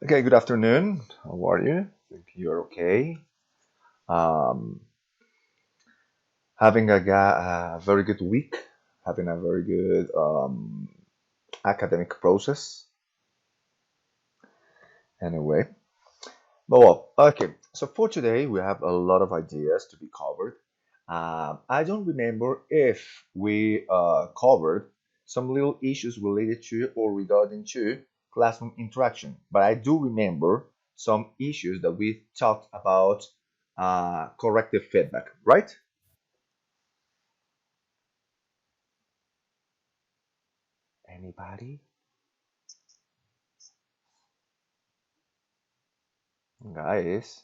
Okay, good afternoon. How are you? Think you're okay. Um, having a very good week, having a very good academic process. Anyway, okay. So for today, we have a lot of ideas to be covered. I don't remember if we covered some little issues related to or regarding to classroom interaction, but I do remember some issues that we talked about corrective feedback, right? Anybody? Guys,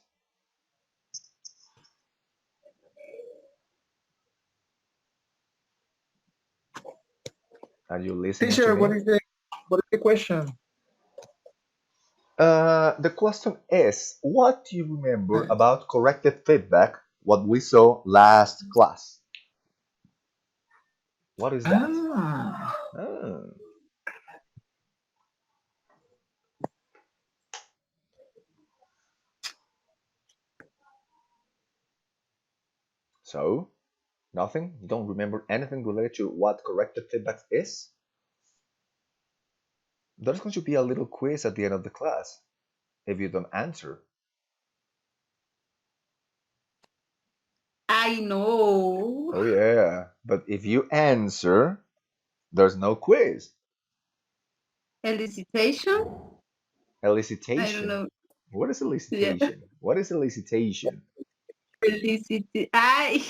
are you listening to Teacher, me? what is the question? The question is, what do you remember about corrective feedback, what we saw last class? What is that? Ah, Oh. So, nothing? You don't remember anything related to what corrective feedback is? There's going to be a little quiz at the end of the class if you don't answer. I know. Oh, yeah. But if you answer, there's no quiz. Elicitation? I don't Elicitation. know. What is Yeah. elicitation? What is elicitation? Felicity. Ay.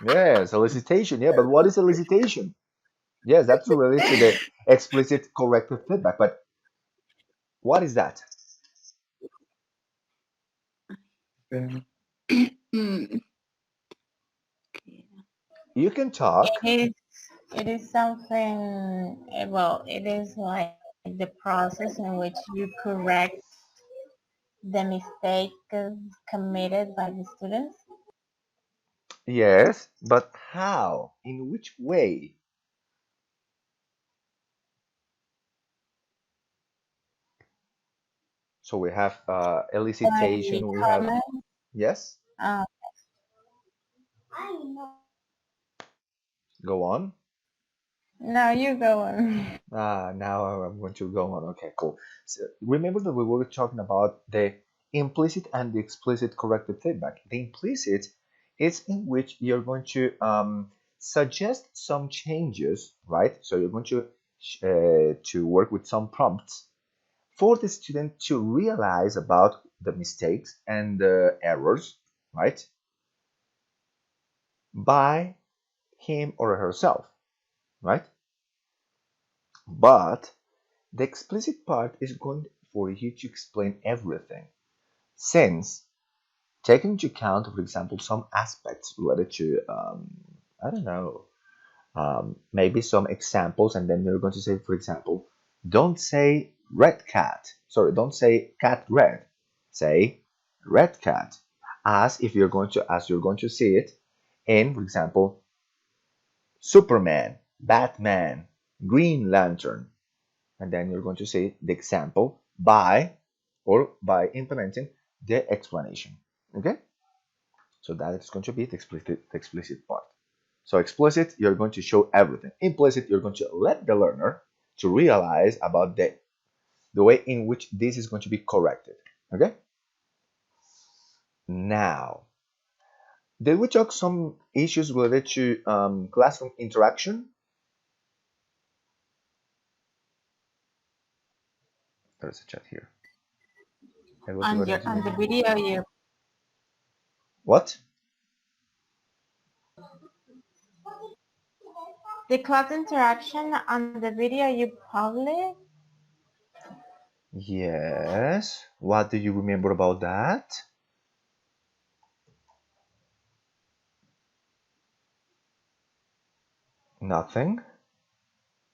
Yes, elicitation. Yeah, but what is elicitation? Yes, that's related to the explicit corrective feedback. But what is that? okay. Mm, You can talk. It is it is something well, it is like the process in which you correct the mistake committed by the students. Yes, but how? In which way? So we have By elicitation. We have comment. yes. Uh, Go on. no, you go on. Now I'm going to go on. Okay, cool. So remember that we were talking about the implicit and the explicit corrective feedback. The implicit is in which you're going to suggest some changes, right? So you're going to work with some prompts for the student to realize about the mistakes and the errors, right? By him or herself, right? But the explicit part is going for you to explain everything, since taking into account, for example, some aspects related to, I don't know, maybe some examples, and then you're going to say, for example, don't say red cat. Sorry, don't say cat red. Say red cat, as you're going to see it in, for example, Superman, Batman, Green Lantern, and then you're going to say the example by implementing the explanation. Okay, so that is going to be the explicit part. So explicit, you're going to show everything. Implicit, you're going to let the learner to realize about the way in which this is going to be corrected. Okay, now did we talk some issues related to classroom interaction? There's a chat here. On the video you What? the class interaction on the video you publish. Yes. What do you remember about that? Nothing.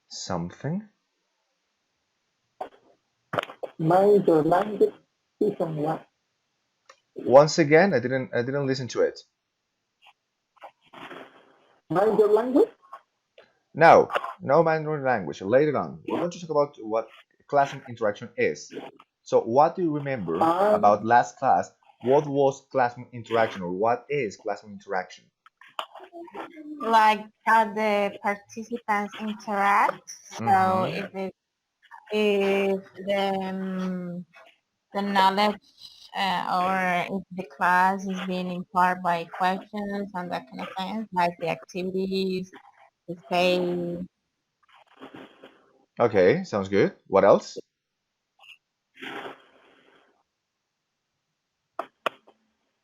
Something. Major language season one. Once again, I didn't listen to it. Major language? No, no Mandarin language. Later on, we're going to talk about what classroom interaction is. So what do you remember about last class? What was classroom interaction, or what is classroom interaction? Like how the participants interact. So if the knowledge or if the class is being imparted by questions and that kind of things, like the activities, the space. Okay, sounds good. What else?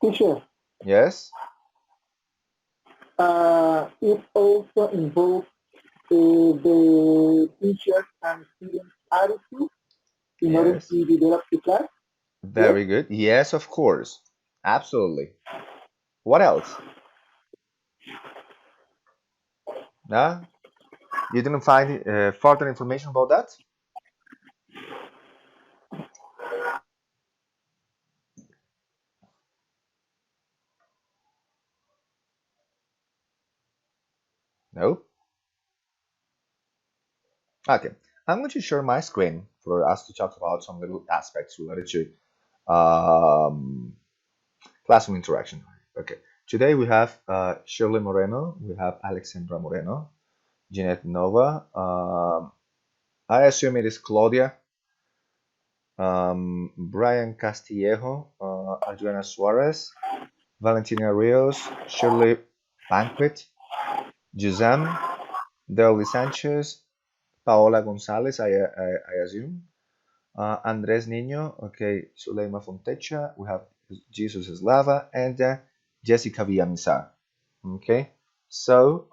Teacher, Yes. it also involves the teachers and students' attitude in order Yes. to develop the class. Yes. Very good. Yes, of course. Absolutely. What else? Nah? You didn't find further information about that? No? Okay. I'm going to share my screen for us to talk about some little aspects related to classroom interaction. Okay. Today we have Shirley Moreno, we have Alexandra Moreno, Jeanette Nova, I assume it is Claudia, Brian Castillejo, Adriana Suarez, Valentina Rios, Shirley Banquet, Juzam, Derly Sanchez, Paola Gonzalez, I assume, Andres Niño, okay, Suleima Fontecha, we have Jesus Eslava, and Jessica Villamizar. Okay, so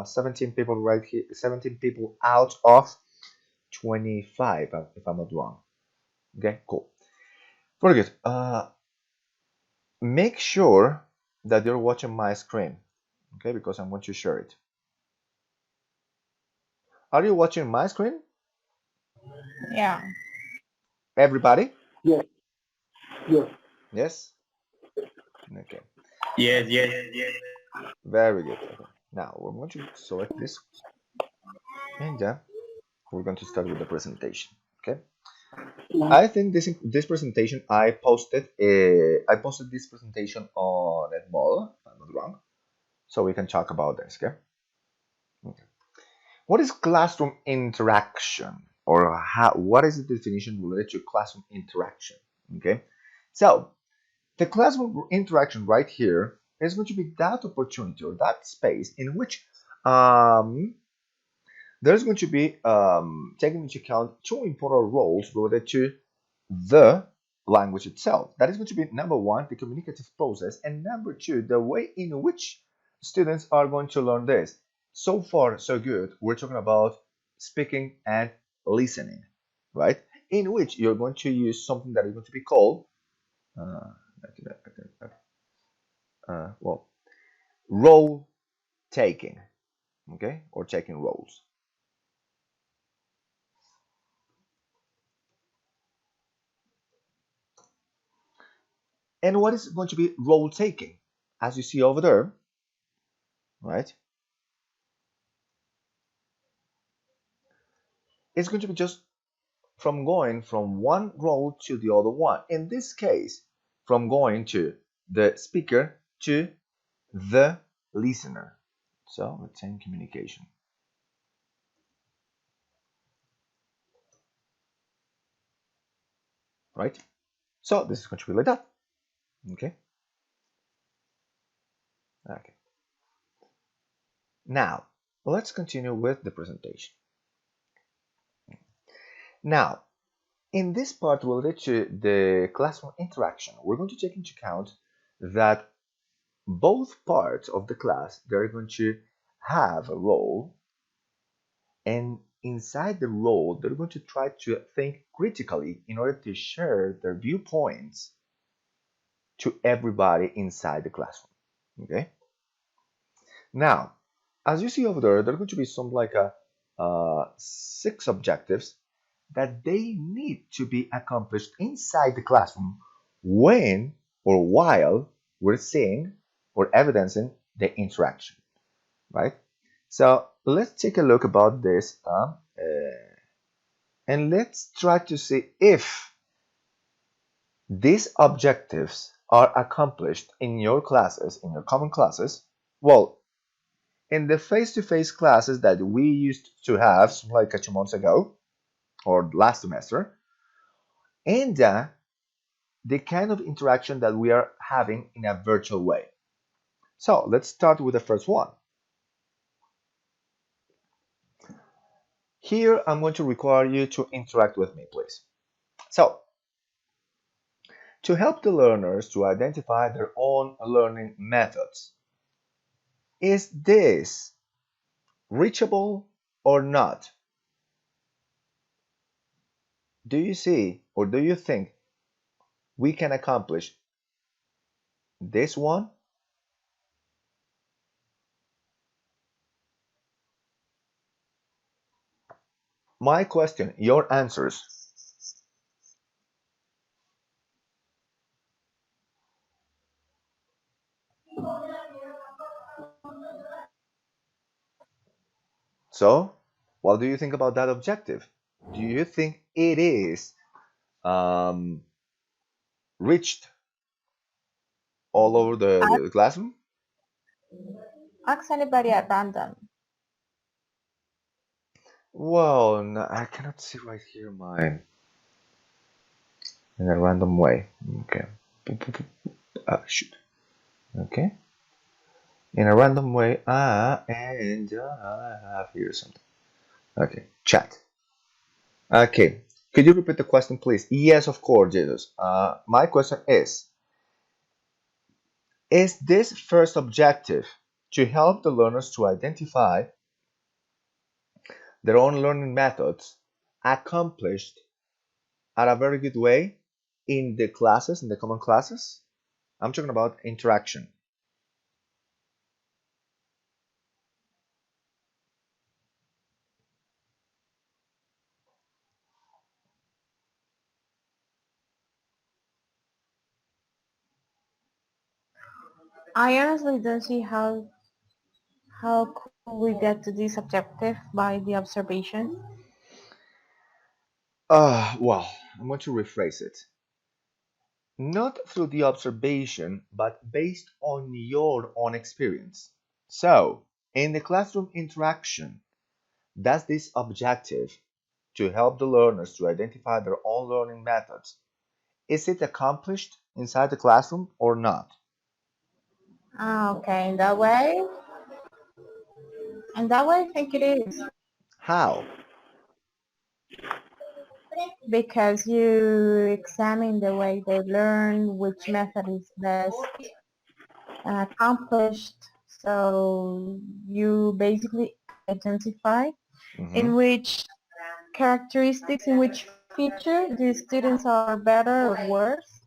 17 people right here, 17 people out of 25, if I'm not wrong. Okay, cool. Very good. Make sure that you're watching my screen, okay, because I'm going to share it. Are you watching my screen? Yeah. Everybody? Yes. Yes. Yes? Okay. Yes. Very good. Okay. Now we're going to select this, and we're going to start with the presentation. Okay. I think this presentation I posted this presentation on Edmodo, if I'm not wrong, so we can talk about this. Okay. Okay. What is classroom interaction, or what is the definition related to classroom interaction? Okay. So the classroom interaction right here is going to be that opportunity or that space in which there's going to be taking into account two important roles related to the language itself. That is going to be number one, the communicative process, and number two, the way in which students are going to learn this. So far, so good. We're talking about speaking and listening, right? In which you're going to use something that is going to be called, well, role taking, okay, or taking roles. And what is going to be role taking? As you see over there, right? It's going to be just from going from one role to the other one. In this case, from going to the speaker to the listener. So let's say in communication. Right? So this is going to be like that. Okay. Okay. Now, let's continue with the presentation. Now, in this part related to the classroom interaction, we're going to take into account that both parts of the class, they're going to have a role, and inside the role, they're going to try to think critically in order to share their viewpoints to everybody inside the classroom. Okay. Now, as you see over there, there are going to be some like 6 objectives that they need to be accomplished inside the classroom when or while we're seeing or evidencing the interaction, right? So let's take a look about this And let's try to see if these objectives are accomplished in your classes, in your common classes. Well, in the face-to-face classes that we used to have like a 2 months ago or last semester, and the kind of interaction that we are having in a virtual way. So let's start with the first one. Here I'm going to require you to interact with me, please. So, to help the learners to identify their own learning methods, is this reachable or not? Do you see or do you think we can accomplish this one? My question, your answers. So, what do you think about that objective? Do you think it is reached all over the classroom? Ask anybody at random. Well, no, I cannot see right here mine in a random way. Okay. Shoot. Okay. In a random way. And I have here something. Okay. Chat. Okay. Could you repeat the question, please? Yes, of course, Jesus. My question is this first objective to help the learners to identify their own learning methods accomplished at a very good way in the classes, in the common classes? I'm talking about interaction. I honestly don't see how could we get to this objective by the observation. Well, I'm going to rephrase it. Not through the observation, but based on your own experience. So, in the classroom interaction, does this objective to help the learners to identify their own learning methods, is it accomplished inside the classroom or not? Okay, in that way, I think it is. How? Because you examine the way they learn, which method is best accomplished. So you basically identify in which characteristics, in which feature the students are better or worse.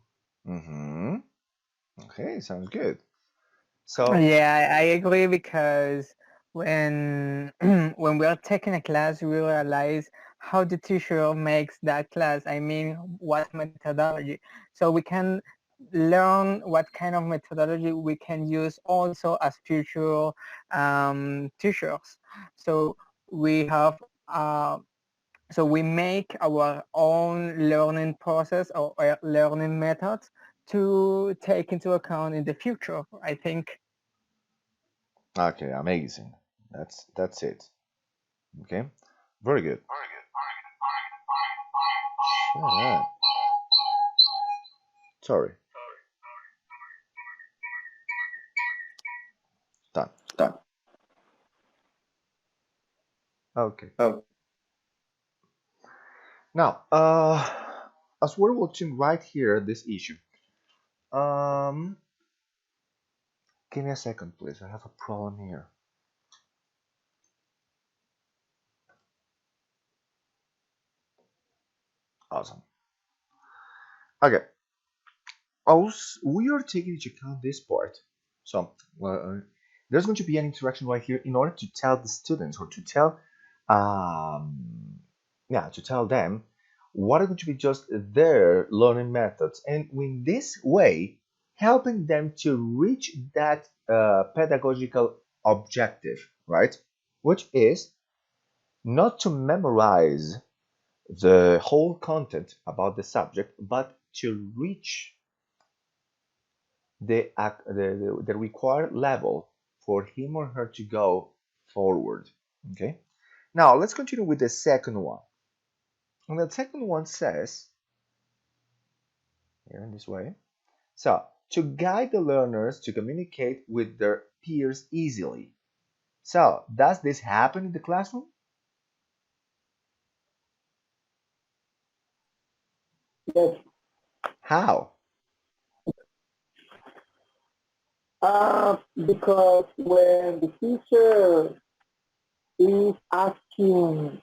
Okay, sounds good. So, Yeah, I agree because when when we are taking a class, we realize how the teacher makes that class. I mean, what methodology. So we can learn what kind of methodology we can use also as future teachers. So we have so we make our own learning process or learning methods to take into account in the future, I think. okay, amazing. That's it. Okay, very good. Shut up. Sorry. Done. Done. Okay. Oh. Now, as we're watching right here this issue, um, give me a second, please. I have a problem here. Awesome. Okay. Also, we are taking into account this part. So, there's going to be an interaction right here in order to tell the students or to tell, to tell them what are going to be just their learning methods, and in this way, helping them to reach that pedagogical objective, right? Which is not to memorize the whole content about the subject, but to reach the required level for him or her to go forward. Okay. Now let's continue with the second one. And the second one says, here in this way, so to guide the learners to communicate with their peers easily. So does this happen in the classroom? Yes. How? Because when the teacher is asking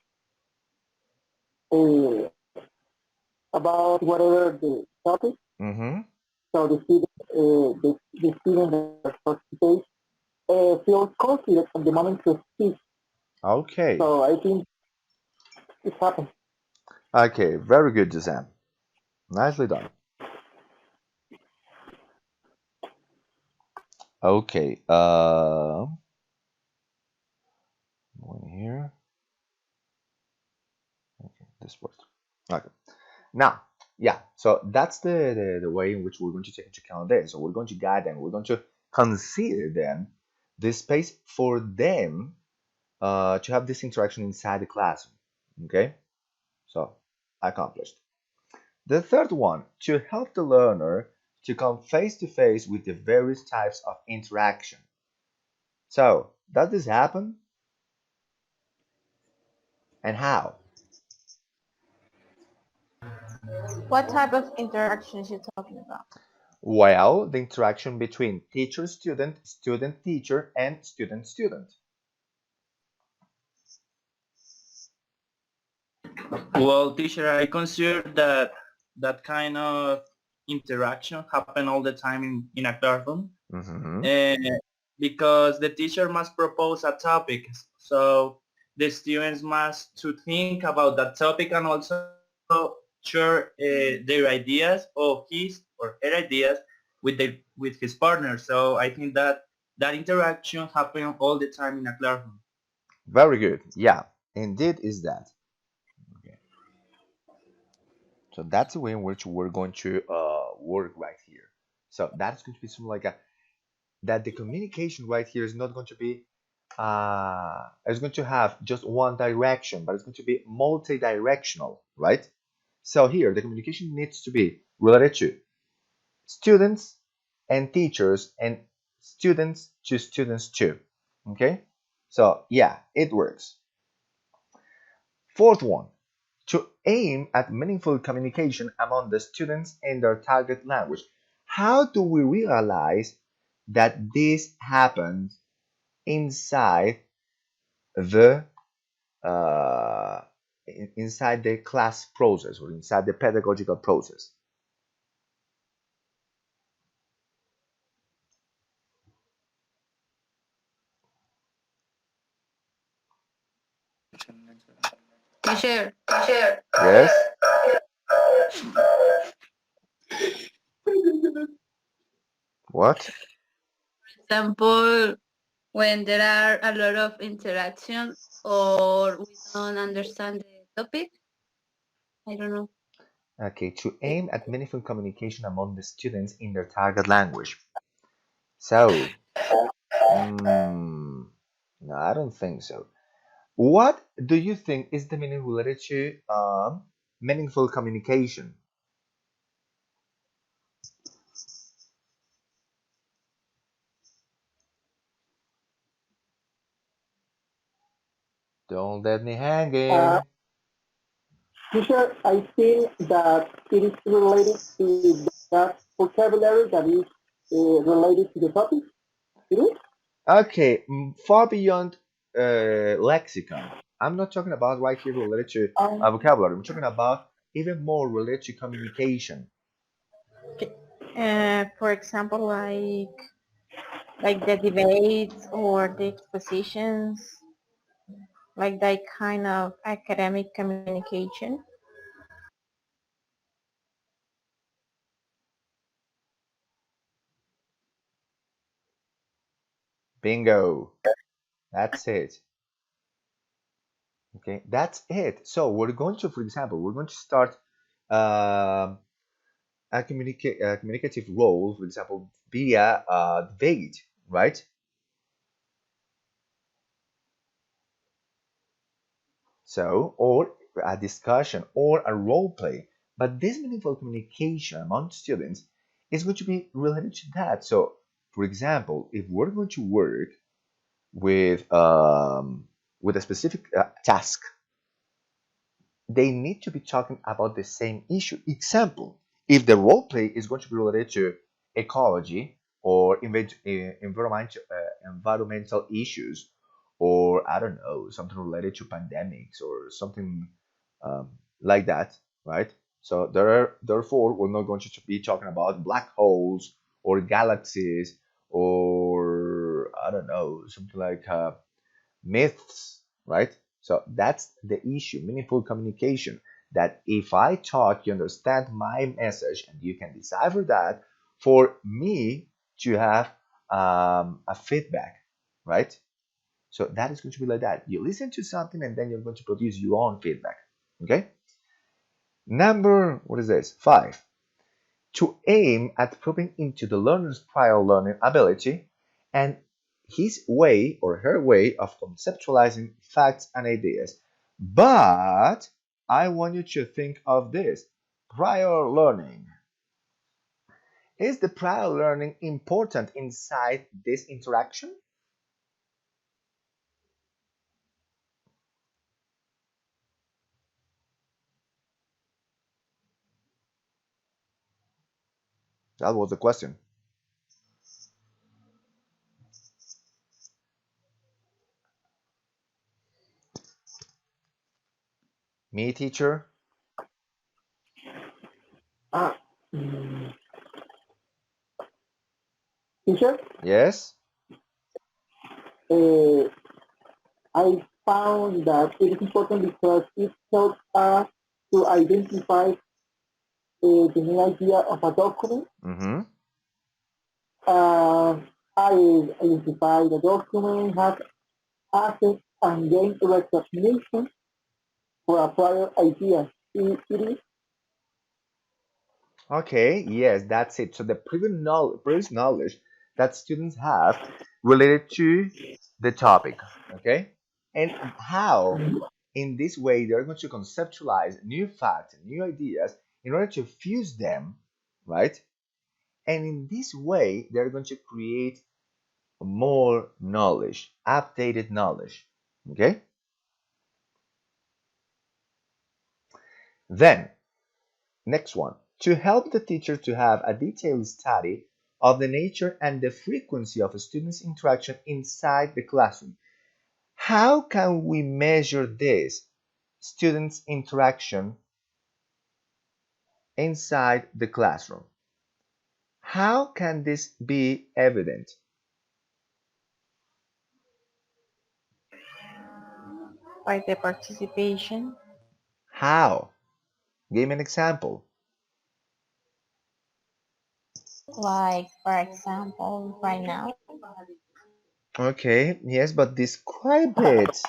uh, about whatever the topic, Mm-hmm. so the student that participates feels confident at the moment to speak. Okay. So I think it happens. Okay, very good, Jazam. Nicely done. Okay, one here. Okay, this works. Okay. Now, yeah, so that's the way in which we're going to take into account this. So we're going to guide them, we're going to consider them the space for them to have this interaction inside the classroom. Okay, so accomplished. The third one, to help the learner to come face to face with the various types of interaction. So, does this happen and how? What type of interactions you talking about? Well, the interaction between teacher-student, student-teacher, and student-student. Well, teacher, I consider that that kind of interaction happen all the time in a classroom, Mm-hmm. because the teacher must propose a topic, so the students must to think about that topic and also share their ideas or his or her ideas with his partner. So I think that that interaction happen all the time in a classroom. Very good. Yeah, indeed is that. Okay. So that's the way in which we're going to work right here. So that's going to be something like a, that the communication right here is not going to be it's going to have just one direction, but it's going to be multi-directional, right? So here the communication needs to be related to students and teachers and students to students too. Okay? So yeah, it works. Fourth one, to aim at meaningful communication among the students in their target language. How do we realize that this happens inside the uh, inside the class process or inside the pedagogical process? Teacher, Yes. What? example, when there are a lot of interaction or we don't understand the topic, I don't know. Okay, to aim at meaningful communication among the students in their target language. So, no, I don't think so. What do you think is the meaning related to meaningful communication? Don't let me Uh, hanging. Teacher, I think that it is related to that vocabulary that is related to the topic. It is? Okay, far beyond lexicon. I'm not talking about right here related to Um, vocabulary. I'm talking about even more related to communication. For example, like the debates or the expositions, like that kind of academic communication. Bingo. That's it. Okay, that's it. So we're going to, for example, we're going to start um a communicative role, for example, via debate, right? So, or a discussion or a role play. But this meaningful communication among students is going to be related to that. So, for example, if we're going to work with a specific task, they need to be talking about the same issue. Example, if the role play is going to be related to ecology or environmental issues, or I don't know, something related to pandemics or something um, like that, right? So therefore, we're not going to be talking about black holes or galaxies or I don't know, something like myths, right? So that's the issue, meaningful communication. That if I talk, you understand my message and you can decipher that for me to have a feedback, right? So that is going to be like that. You listen to something and then you're going to produce your own feedback, okay? Number, what is this? 5. To aim at probing into the learner's prior learning ability and his way or her way of conceptualizing facts and ideas. But I want you to think of this prior learning. Is the prior learning important inside this interaction? That was the question. Me, teacher? Ah, mm, teacher, Yes? uh, I found that it is important because it helps us to identify the new idea of a document. Mm-hmm. Uh, I identify the document, have access and gain recognition for a prior idea. It is Okay, yes, that's it. So the previous knowledge that students have related to the topic, okay? And how, in this way, they're going to conceptualize new facts and new ideas in order to fuse them, right? And in this way, they're going to create more knowledge, updated knowledge, okay? Then, next one, to help the teacher to have a detailed study of the nature and the frequency of a student's interaction inside the classroom. How can we measure this student's interaction inside the classroom? How can this be evident? by the participation. How? Give me an example. Like, for example, right now, Okay, yes, but describe it.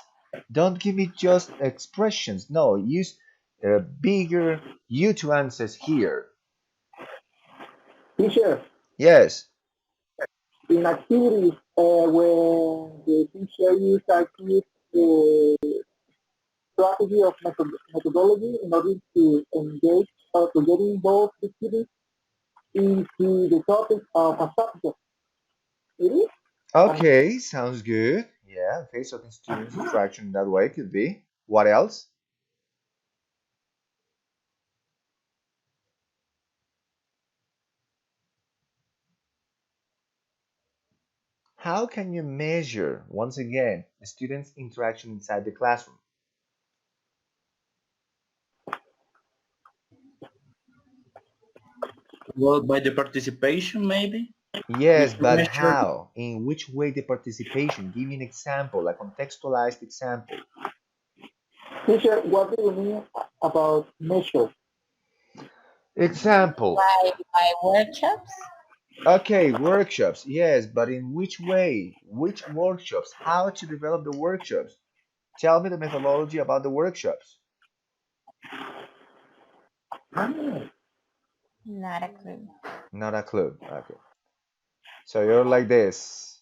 Don't give me just expressions. No, use bigger utterances here. teacher Yes. in activities when the teacher uses active strategy of methodology in order to engage or to get involved the students into the topic of a subject. It is Okay, sounds good. Yeah, okay, so the students' interaction in that way could be. What else? How can you measure, once again, the students' interaction inside the classroom? Well, by the participation, maybe we Yes, could but measure. how? In which way the participation? Give me an example, a contextualized example. teacher. What do you mean about measure? Example. by workshops. Okay, workshops. Yes, but in which way? Which workshops? How to develop the workshops? Tell me the methodology about the workshops. Not a clue. Not a clue. Okay. So you're like this,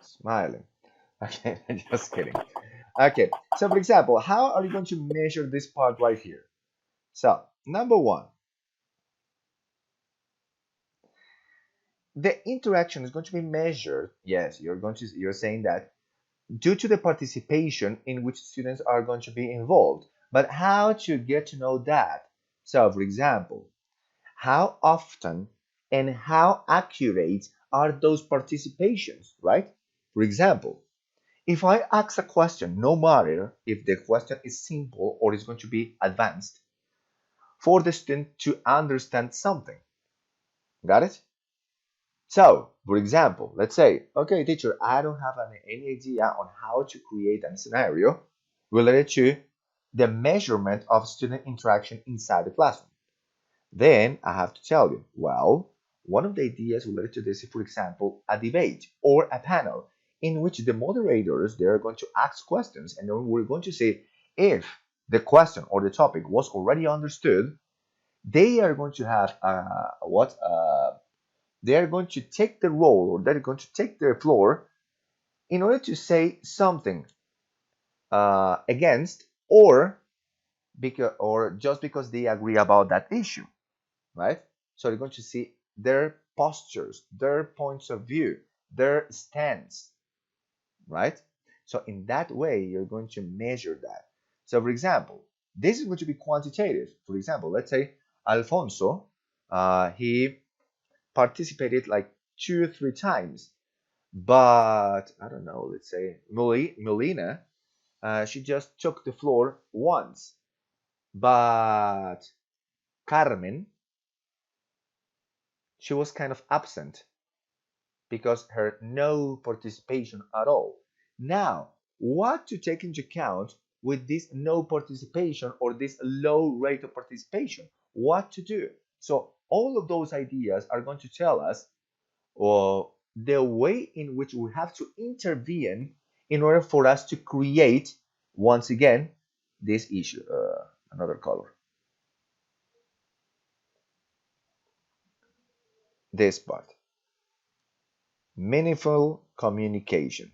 smiling. Okay, just kidding. Okay, so for example, how are you going to measure this part right here? So, number one, the interaction is going to be measured. Yes, you're saying that due to the participation in which students are going to be involved. But how to get to know that? So, for example, how often and how accurate are those participations, right? For example, if I ask a question, no matter if the question is simple or is going to be advanced, for the student to understand something. Got it? So, for example, let's say, okay, teacher, I don't have any idea on how to create a scenario related to the measurement of student interaction inside the classroom. Then I have to tell you, well, one of the ideas related to this is, for example, a debate or a panel in which the moderators they are going to ask questions, and then we're going to see if the question or the topic was already understood. They are going to have what they are going to take the role, or they're going to take the floor in order to say something against, or just because they agree about that issue, right? So you're going to see their postures, their points of view, their stance, right? So in that way, you're going to measure that. So for example, this is going to be quantitative. For example, let's say Alfonso, he participated like 2 or 3 times, but I don't know, let's say Melina, she just took the floor once, but Carmen, she was kind of absent because her no participation at all. Now, what to take into account with this no participation or this low rate of participation? What to do? So all of those ideas are going to tell us the way in which we have to intervene in order for us to create, once again, this issue. Another color. This part. Meaningful communication.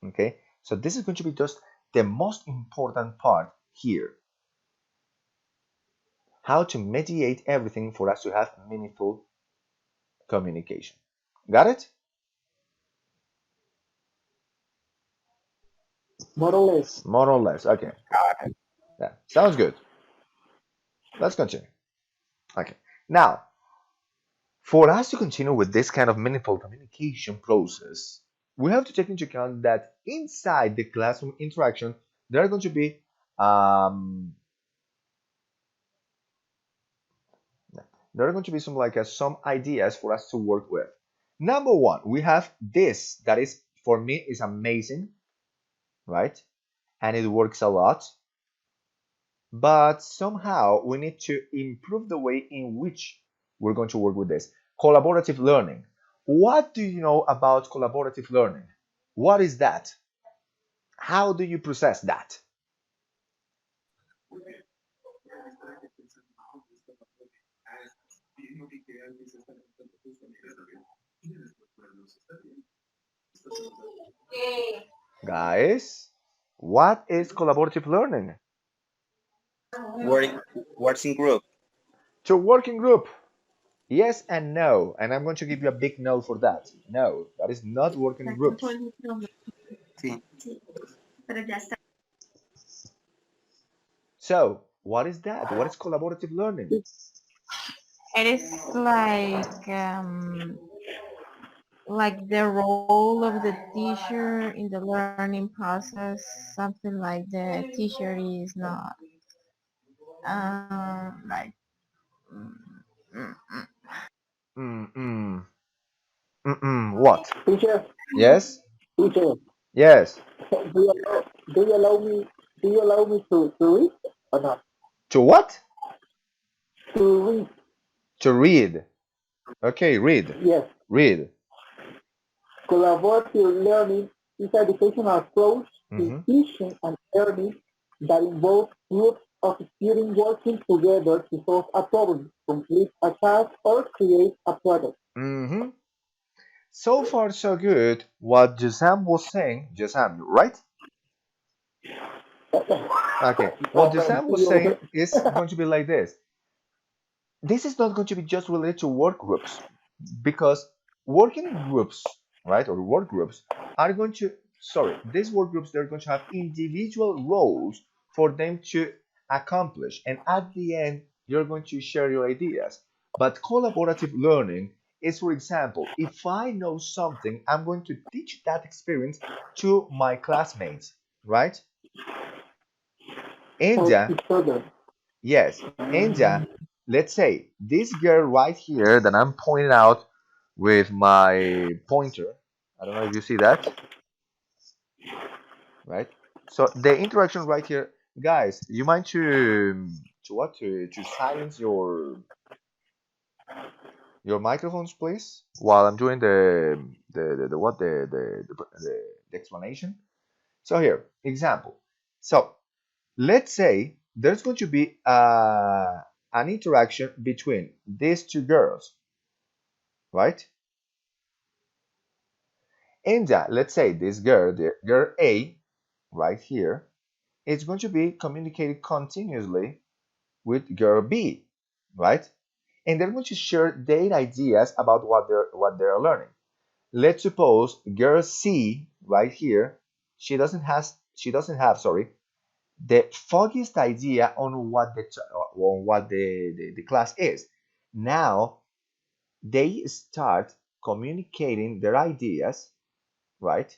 Okay, so this is going to be just the most important part here. How to mediate everything for us to have meaningful communication. Got it? More or less. More or less. Okay. Yeah, sounds good. Let's continue. Okay. Now, for us to continue with this kind of meaningful communication process, we have to take into account that inside the classroom interaction, there are going to be some some ideas for us to work with. Number one, we have this that is for me is amazing, right? And it works a lot, but somehow we need to improve the way in which we're going to work with this. Collaborative learning. What do you know about collaborative learning? What is that? How do you process that? Guys, what is collaborative learning? Work, works in group. To working group. Yes and no. And I'm going to give you a big no for that. No, that is not working in groups. Sí. So, what is that? What is collaborative learning? It is like the role of the teacher in the learning process, something like the teacher is not like mm, mm, mm. Mm-mm. Mm-mm. What? Teacher, Yes? teacher, Yes. do you allow me to read or not? To what? To read, To read. Okay, read. yes. Read. Collaborative learning is an educational approach to Mm-hmm. teaching and learning that involves groups of students working together to solve a problem, complete a task, or create a product. Mm-hmm. So far, so good. What Jasam was saying, Jasam, right? Okay. What Jasam was saying is going to be like this. This is not going to be just related to work groups because working in groups, right, or work groups are going to, sorry, these work groups, they're going to have individual roles for them to accomplish. And at the end, you're going to share your ideas. But collaborative learning is, for example, if I know something, I'm going to teach that experience to my classmates, right? Help And each other. yes, and let's say this girl right here that I'm pointing out with my pointer. I don't know if you see that, right? So the interaction right here, guys, you mind to what to silence your microphones, please, while I'm doing the what the explanation. So here, example. So let's say there's going to be an interaction between these two girls, right? And let's say this girl, the girl A, right here, is going to be communicating continuously with girl B, right? And they're going to share their ideas about what they're learning. Let's suppose girl C right here, she doesn't have sorry the foggiest idea on what the class is. Now they start communicating their ideas, right?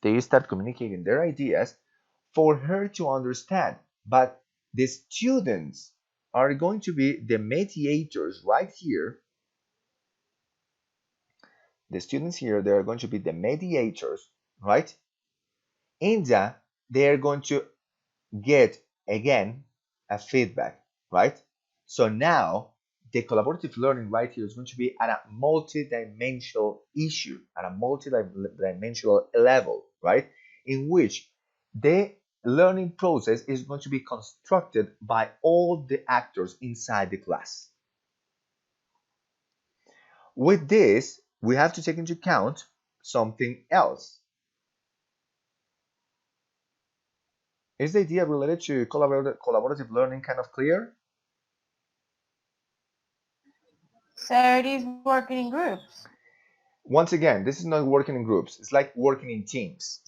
They start communicating their ideas for her to understand. But the students are going to be the mediators right here. The students here, they are going to be the mediators, right? And they are going to get again a feedback, right? So now the collaborative learning right here is going to be at a multi-dimensional issue, at a multi-dimensional level, right? In which the learning process is going to be constructed by all the actors inside the class. With this, we have to take into account something else. Is the idea related to collaborative learning kind of clear? So it is working in groups. Once again, this is not working in groups. It's like working in teams,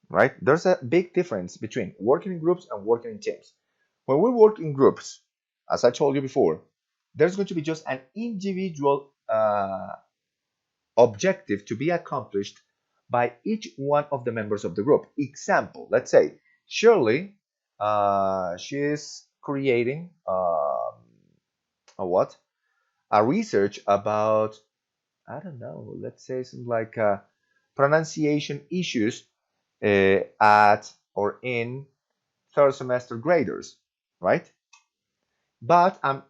right? There's a big difference between working in groups and working in teams. When we work in groups, as I told you before, there's going to be just an individual objective to be accomplished by each one of the members of the group. Example, let's say Shirley, she is creating a what? A research about, I don't know, let's say something like pronunciation issues at or in third semester graders, right? But I'm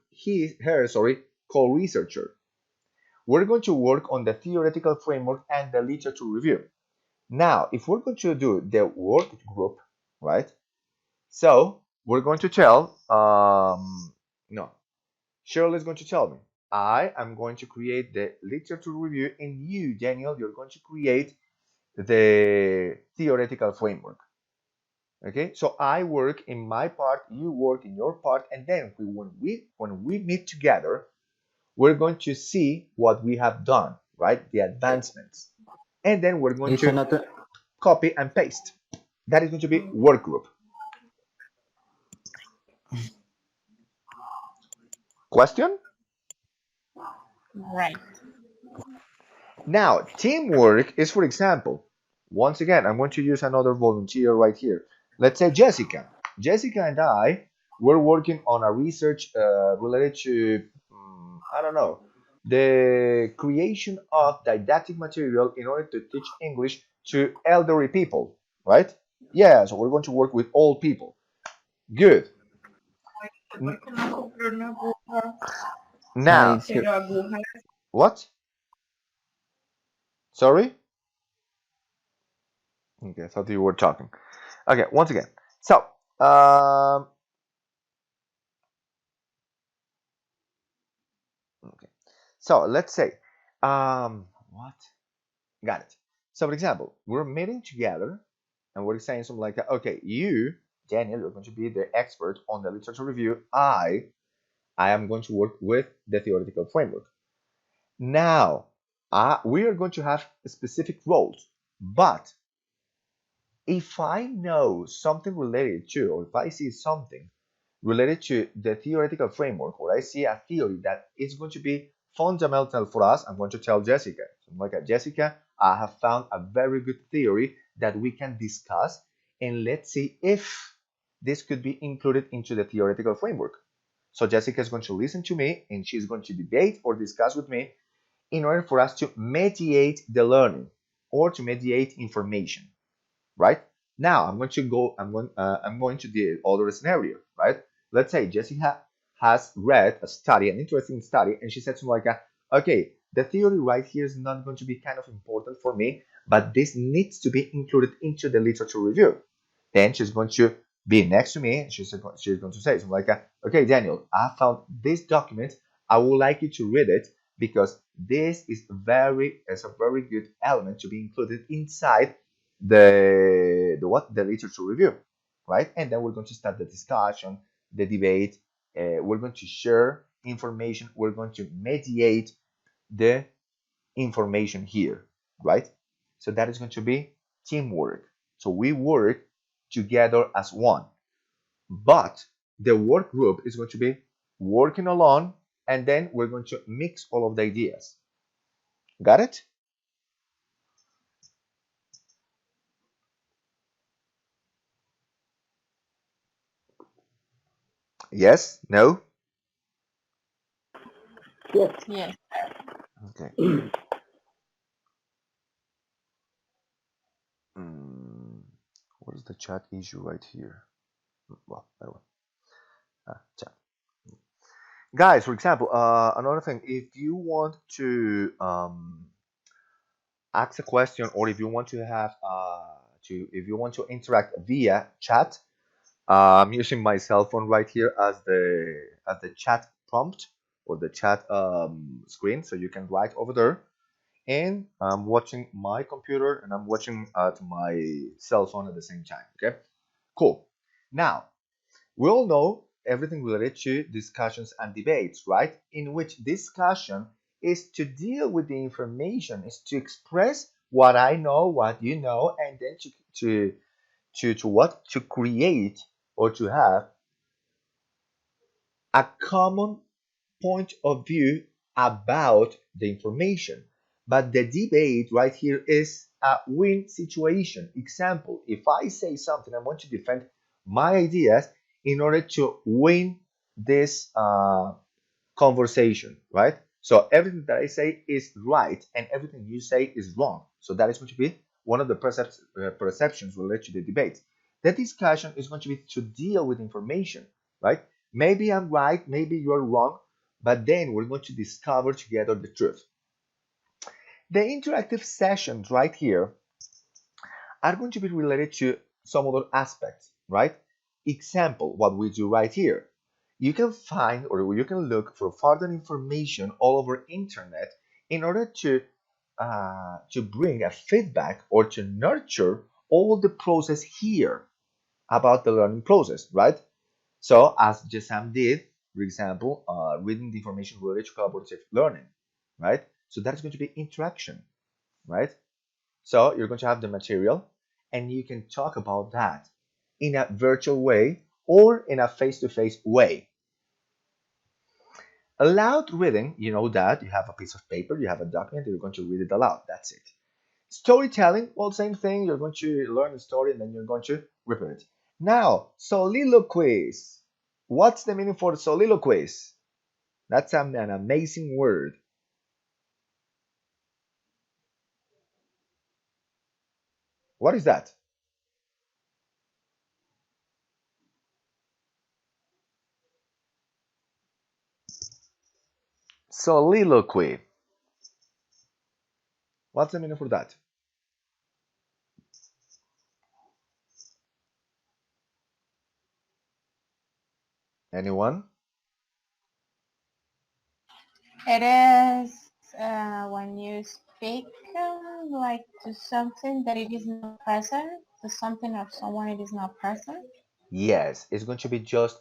sorry, co-researcher. We're going to work on the theoretical framework and the literature review. Now, if we're going to do the work group, right? So we're going to tell, no, Cheryl is going to tell me, I am going to create the literature review, and you, Daniel, you're going to create the theoretical framework. Okay, so I work in my part, you work in your part, and then when we meet together, we're going to see what we have done, right? The advancements, and then we're going It's to another. copy and paste. That is going to be work group. Question? Right. Now, teamwork is, for example, once again, I'm going to use another volunteer right here. Let's say Jessica. Jessica and I were working on a research related to, I don't know, the creation of didactic material in order to teach English to elderly people, right? Yeah, so we're going to work with old people. Good. Now, It's what? Sorry? Okay, I thought you were talking. Okay, once again. So, okay. So let's say, what? Got it. So, for example, we're meeting together and we're saying something like, okay, you, Daniel, you're going to be the expert on the literature review. I am going to work with the theoretical framework. Now, we are going to have specific roles, but if I know something related to, or if I see something related to the theoretical framework, or I see a theory that is going to be fundamental for us, I'm going to tell Jessica. So I'm like, Jessica, I have found a very good theory that we can discuss, and let's see if this could be included into the theoretical framework. So Jessica is going to listen to me, and she's going to debate or discuss with me in order for us to mediate the learning or to mediate information, right? Now I'm going to the other scenario, right? Let's say Jessica has read a study, an interesting study, and she said to me like, okay, the theory right here is not going to be kind of important for me, but this needs to be included into the literature review. Then she's going to be next to me, and she's going to say something like, okay, Daniel, I found this document. I would like you to read it because this is a very good element to be included inside the literature review, right? And then we're going to start the discussion, the debate. We're going to share information. We're going to mediate the information here, right? So that is going to be teamwork. So we work together as one. But the work group is going to be working alone, and then we're going to mix all of the ideas. Got it? Yes? No? Yes. Yes. Okay. What is the chat issue right here? Well, anyway. Chat. Guys, for example, another thing, if you want to ask a question, or if you want to have if you want to interact via chat, I'm using my cell phone right here as the chat prompt or the chat screen, so you can write over there. And I'm watching my computer and I'm watching at my cell phone at the same time. Okay, cool. Now we all know everything related to discussions and debates, right? In which discussion is to deal with the information, is to express what I know, what you know, and then to what? To create or to have a common point of view about the information. But the debate right here is a win situation. Example, if I say something, I want to defend my ideas in order to win this conversation, right? So everything that I say is right and everything you say is wrong. So that is going to be one of the perceptions related to the debate. The discussion is going to be to deal with information, right? Maybe I'm right, maybe you're wrong, but then we're going to discover together the truth. The interactive sessions right here are going to be related to some other aspects, right? Example, what we do right here. You can find or you can look for further information all over internet in order to bring a feedback or to nurture all the process here about the learning process, right? So as Jasam did, for example, reading the information related to collaborative learning, right? So that is going to be interaction, right? So you're going to have the material and you can talk about that in a virtual way or in a face-to-face way. Aloud reading, you know that you have a piece of paper, you have a document, you're going to read it aloud. That's it. Storytelling, well, same thing. You're going to learn the story and then you're going to repeat it. Now, soliloquies. What's the meaning for soliloquies? That's an amazing word. What is that? Soliloquy. What's the meaning for that? Anyone? It is when you speak like to something that it is not present, to something or someone it is not present. Yes, it's going to be just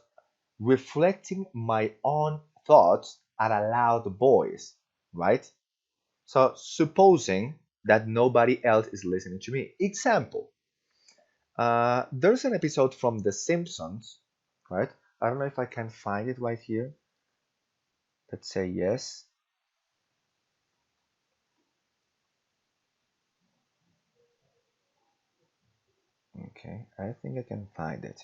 reflecting my own thoughts at a loud voice, right? So supposing that nobody else is listening to me. Example, there's an episode from The Simpsons, right? I don't know if I can find it right here. Let's say yes. Okay, I think I can find it.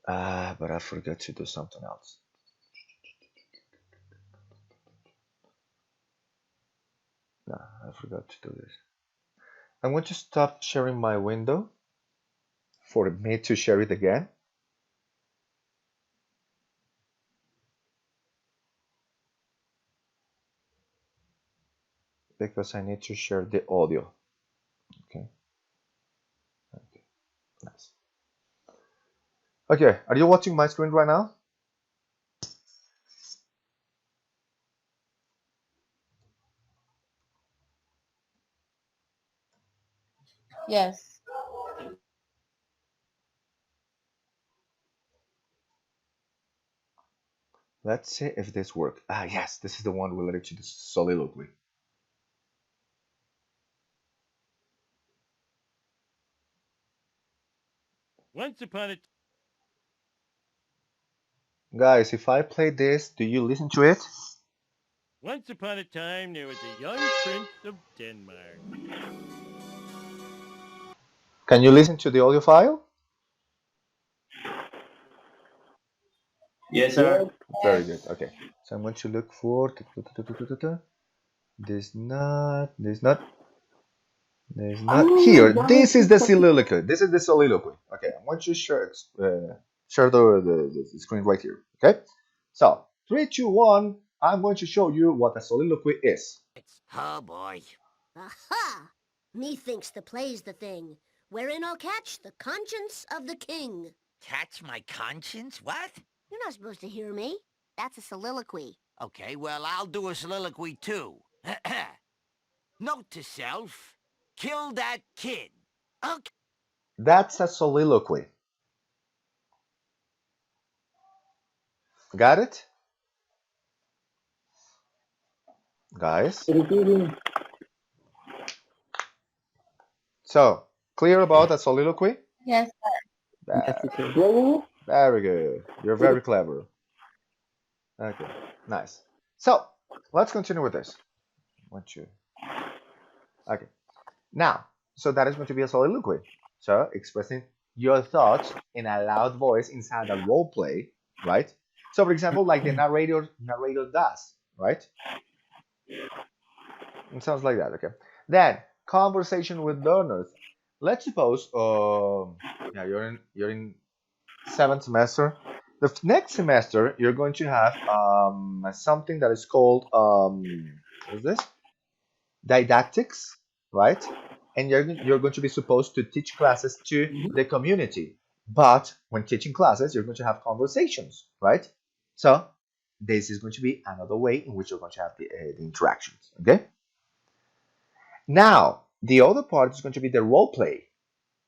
But I forgot to do something else. No, I forgot to do this. I'm going to stop sharing my window for me to share it again. Because I need to share the audio. Okay. Okay. Nice. Okay, are you watching my screen right now? Yes. Let's see if this works. Yes, this is the one related to the soliloquy. Once upon a Guys, if I play this, do you listen to it? once upon a time there was a young prince of Denmark. Can you listen to the audio file? Yes, Yes. sir. Very good. Okay. So I'm going to look for this not Oh, here. guys, This is it's the a soliloquy. This is the soliloquy. Okay, I want you to share the screen right here. Okay. So 3, 2, 1. I'm going to show you what a soliloquy is. Oh boy. Aha! Methinks the play's the thing, wherein I'll catch the conscience of the king. Catch my conscience? What? You're not supposed to hear me. That's a soliloquy. Okay, well, I'll do a soliloquy too. Note to self, kill that kid. Okay. That's a soliloquy. Got it? Guys? it is easy. So, clear about a soliloquy? Yes. Yes, There. teacher. Yeah. Very good. You're very clever. Okay, nice. So, let's continue with this. One, two. Okay. Now, so that is going to be a soliloquy. So, expressing your thoughts in a loud voice inside a role play, right? So, for example, like the narrator does, right? It sounds like that. Okay. Then, conversation with learners. Let's suppose, yeah, you're in 7th semester. The next semester, you're going to have something that is called what is this? Didactics, right? And you're going to be supposed to teach classes to the community. But when teaching classes, you're going to have conversations, right? So this is going to be another way in which you're going to have the interactions. Okay. Now the other part is going to be the role play,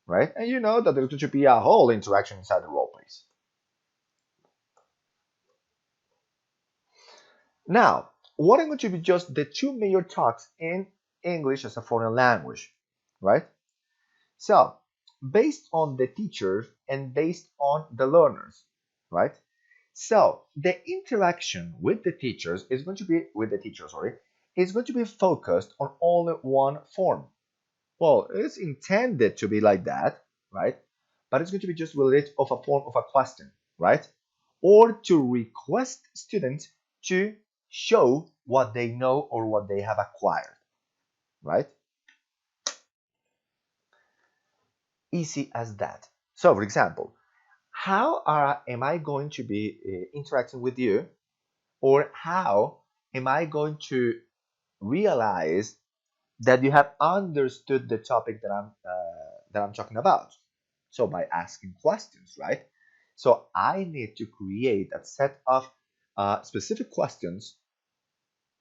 right? And you know that there's going to be a whole interaction inside the role plays. Now, what are going to be just the two major talks in English as a foreign language, right? So, based on the teachers and based on the learners, right? So, the interaction with the teachers is going to be is going to be focused on only one form. Well, it's intended to be like that, right? But it's going to be just related of a form of a question, right? Or to request students to show what they know or what they have acquired, right? Easy as that. So, for example, am I going to be interacting with you, or how am I going to realize that you have understood the topic that I'm talking about? So by asking questions, right? So I need to create a set of specific questions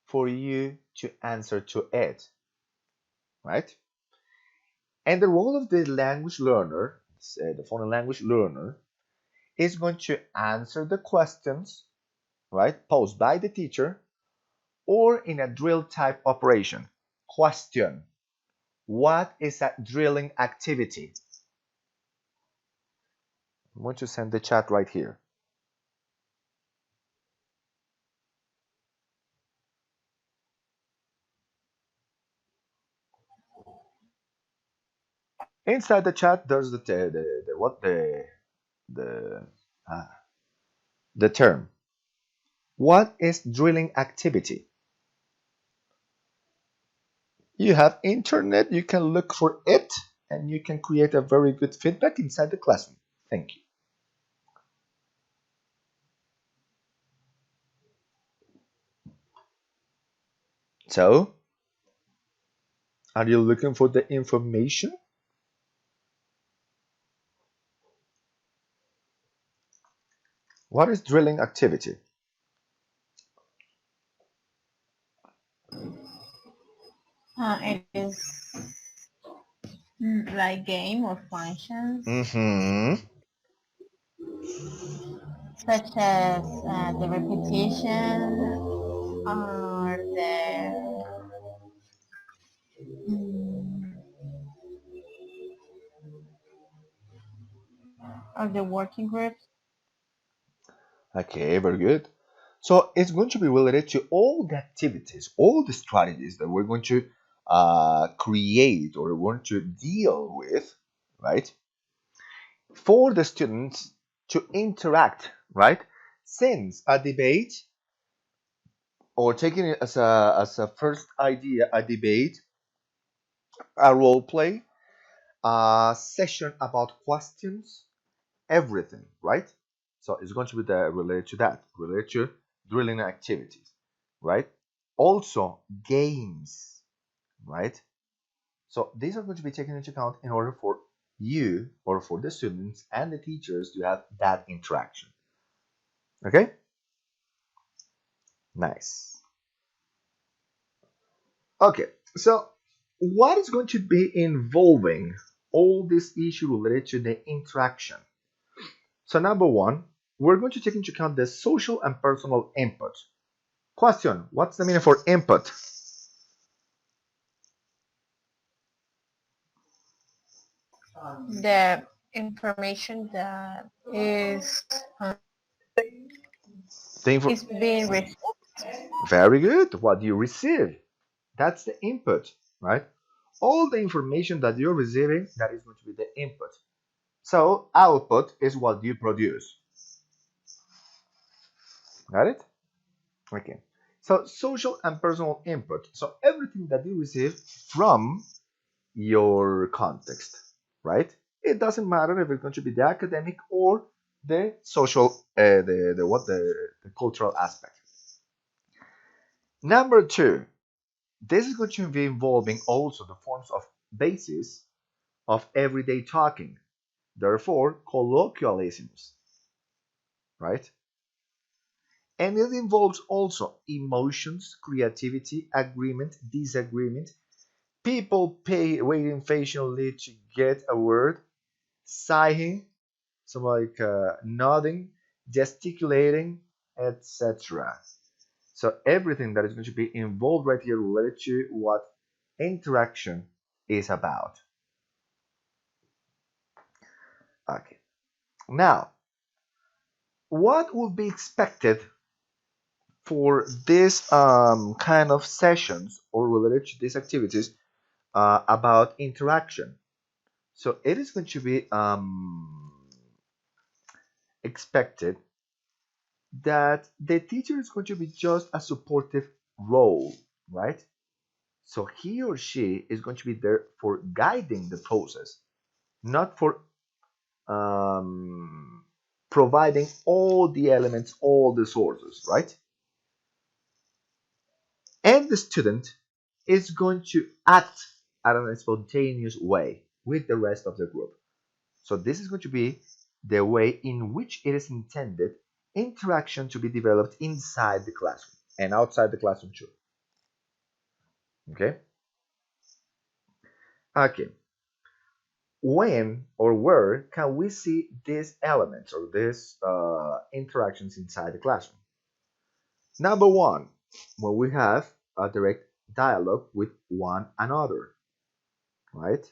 for you to answer to it, right? And the role of the language learner, the foreign language learner, is going to answer the questions, right, posed by the teacher, or in a drill type operation. Question: what is a drilling activity? I'm going to send the chat right here. Inside the chat, there's the uh, the term. What is drilling activity? You have internet, you can look for it, and you can create a very good feedback inside the classroom. Thank you. So, are you looking for the information? What is drilling activity? It is like game or functions such as the repetition or the working groups. Okay, very good. So it's going to be related to all the activities, all the strategies that we're going to create or want to deal with, right? For the students to interact, right? Since a debate, or taking it as a first idea, a debate, a role play, a session about questions, everything, right? So it's going to be related to that, related to drilling activities, right? Also, games, right? So these are going to be taken into account in order for you or for the students and the teachers to have that interaction. Okay? Nice. Okay, so what is going to be involving all this issue related to the interaction? So number one, we're going to take into account the social and personal input. Question: what's the meaning for input? The information that is being received. Very good. What you receive, that's the input, right? All the information that you're receiving, that is going to be the input. So output is what you produce. Got it? Okay. So social and personal input. So everything that you receive from your context, right? It doesn't matter if it's going to be the academic or the social, the cultural aspect. Number two, this is going to be involving also the forms of basis of everyday talking. Therefore, colloquialisms, right? And it involves also emotions, creativity, agreement, disagreement, people waiting patiently to get a word, sighing, so like nodding, gesticulating, etc. So everything that is going to be involved right here related to what interaction is about. Okay. Now, what would be expected for this kind of sessions or related to these activities about interaction? So it is going to be expected that the teacher is going to be just a supportive role, right? So he or she is going to be there for guiding the process, not for providing all the elements, all the sources, right? And the student is going to act in a spontaneous way with the rest of the group. So this is going to be the way in which it is intended interaction to be developed inside the classroom and outside the classroom too. Okay? Okay. When or where can we see these elements or these interactions inside the classroom? Number one, when we have a direct dialogue with one another, right?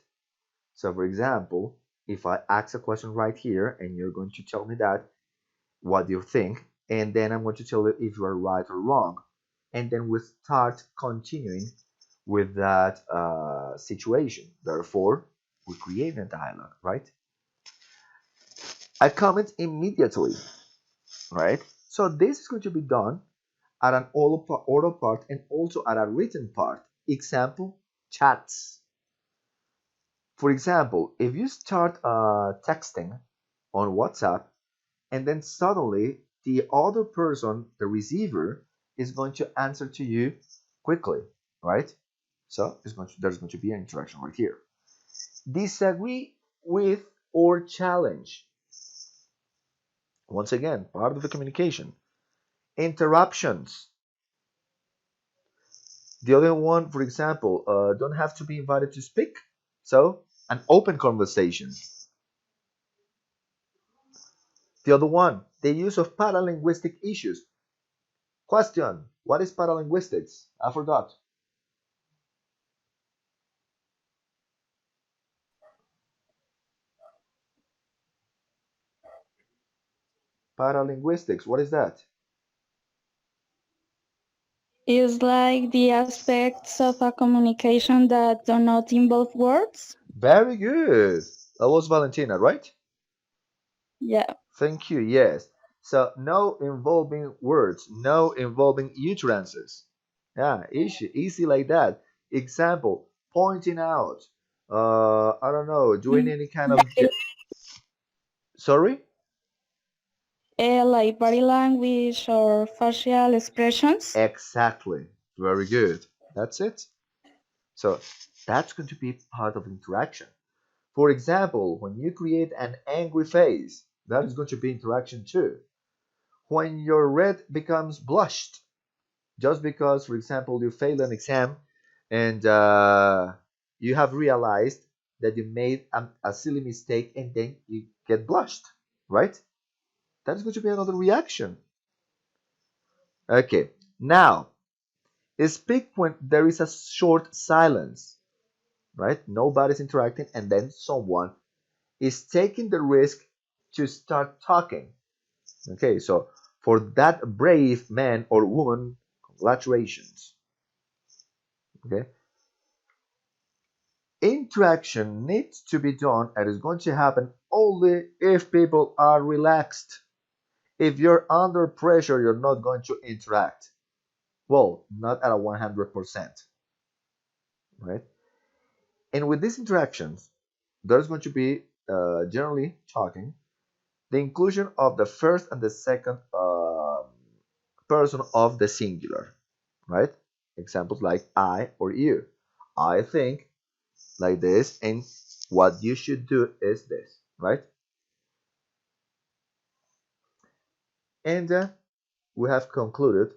So for example, if I ask a question right here and you're going to tell me that, what do you think? And then I'm going to tell you if you are right or wrong. And then we start continuing with that situation. Therefore, we create a dialogue, right? I comment immediately, right? So this is going to be done at an oral part and also at a written part. Example, chats. For example, if you start texting on WhatsApp and then suddenly the other person, the receiver, is going to answer to you quickly, right? So there's going to be an interaction right here. Disagree with or challenge. Once again, part of the communication. Interruptions. The other one, for example, don't have to be invited to speak. So, an open conversation. The other one, the use of paralinguistic issues. Question, what is paralinguistics? I forgot. Paralinguistics, what is that? Is like the aspects of a communication that do not involve words. Very good. That was Valentina, right? Yeah. Thank you, yes. So, no involving words, no involving utterances. Yeah, easy like that. Example, pointing out, I don't know, doing any kind of... Sorry? Like body language or facial expressions. Exactly. Very good. That's it. So that's going to be part of interaction. For example, when you create an angry face, that is going to be interaction too. When your red becomes blushed, just because, for example, you failed an exam and you have realized that you made a silly mistake and then you get blushed, right? That is going to be another reaction. Okay, now speak when there is a short silence, right? Nobody's interacting, and then someone is taking the risk to start talking. Okay, so for that brave man or woman, congratulations. Okay, interaction needs to be done and is going to happen only if people are relaxed. If you're under pressure, you're not going to interact. Well, not at a 100%, right? And with these interactions, there's going to be, generally talking, the inclusion of the first and the second person of the singular, right? Examples like I or you. I think like this, and what you should do is this, right? And we have concluded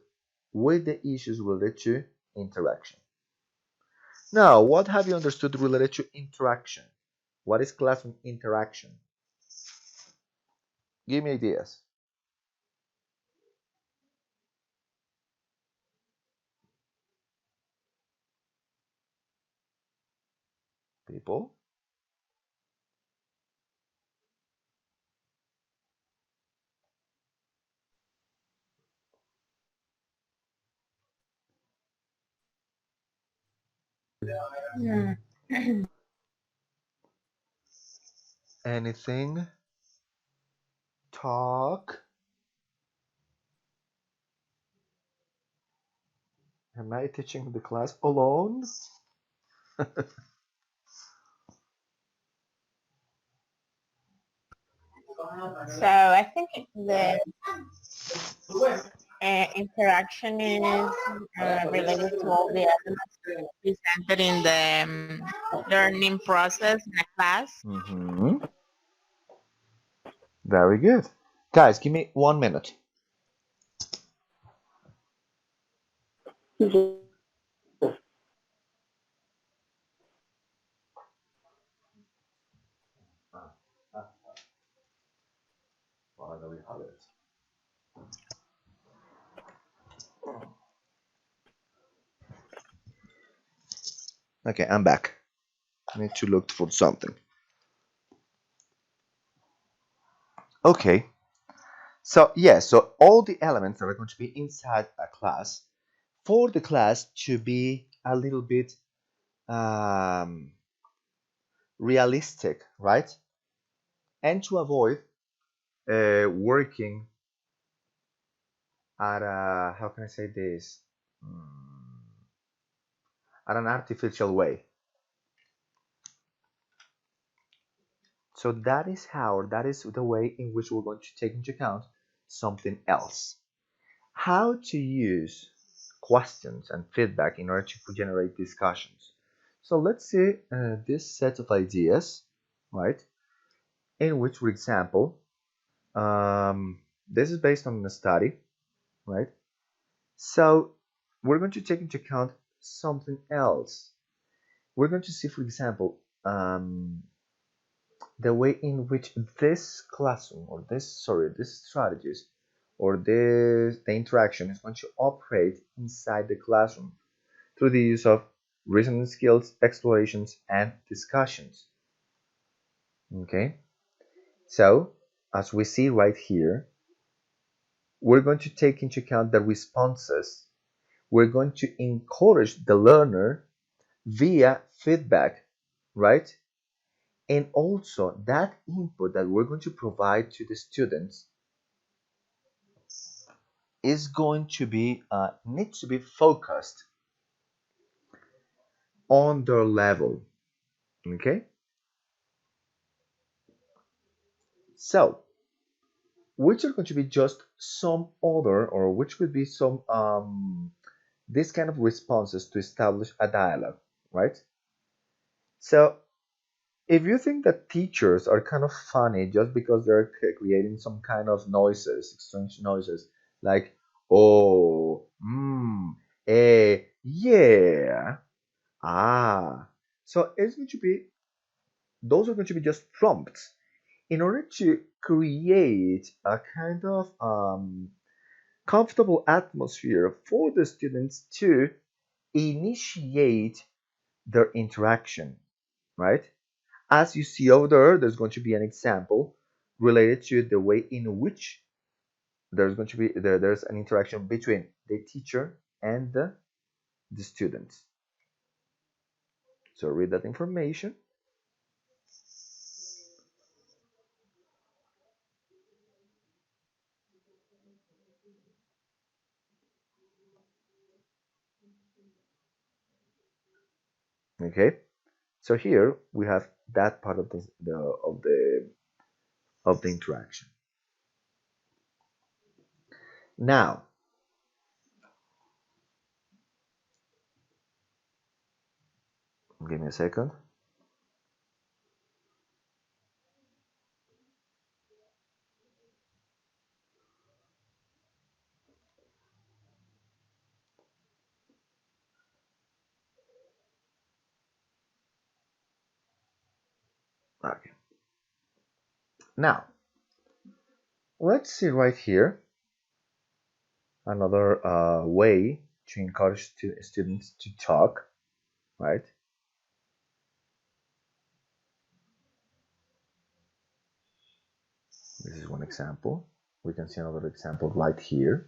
with the issues related to interaction. Now, what have you understood related to interaction? What is classroom interaction? Give me ideas. People? Yeah. Anything? Talk? Am I teaching the class alone? So I think the interaction is related to all the elements presented in the learning process in a class. Very good. Guys, give me 1 minute. Okay, I'm back. I need to look for something. Okay. So so all the elements that are going to be inside a class, for the class to be a little bit realistic, right? And to avoid working at a, how can I say this? At an artificial way. So that is the way in which we're going to take into account something else. How to use questions and feedback in order to generate discussions. So let's see this set of ideas, right? In which, for example, this is based on a study, right? So we're going to take into account something else. We're going to see, for example, the way in which this classroom or this strategies or the interaction is going to operate inside the classroom through the use of reasoning skills, explorations, and discussions. Okay, so as we see right here, we're going to take into account the responses. We're going to encourage the learner via feedback, right? And also that input that we're going to provide to the students is going to be needs to be focused on their level. Okay, so which are going to be just some other, or which would be some this kind of responses to establish a dialogue, right? So if you think that teachers are kind of funny just because they're creating some kind of noises, strange noises, like oh, yeah, ah, so it's going to be, those are going to be just prompts in order to create a kind of comfortable atmosphere for the students to initiate their interaction, right? As you see over there, there's going to be an example related to the way in which there's going to be there's an interaction between the teacher and the students. So read that information. Okay, so here we have that part of the interaction. Now, give me a second. Okay. Now, let's see right here another way to encourage students to talk, right? This is one example. We can see another example right here.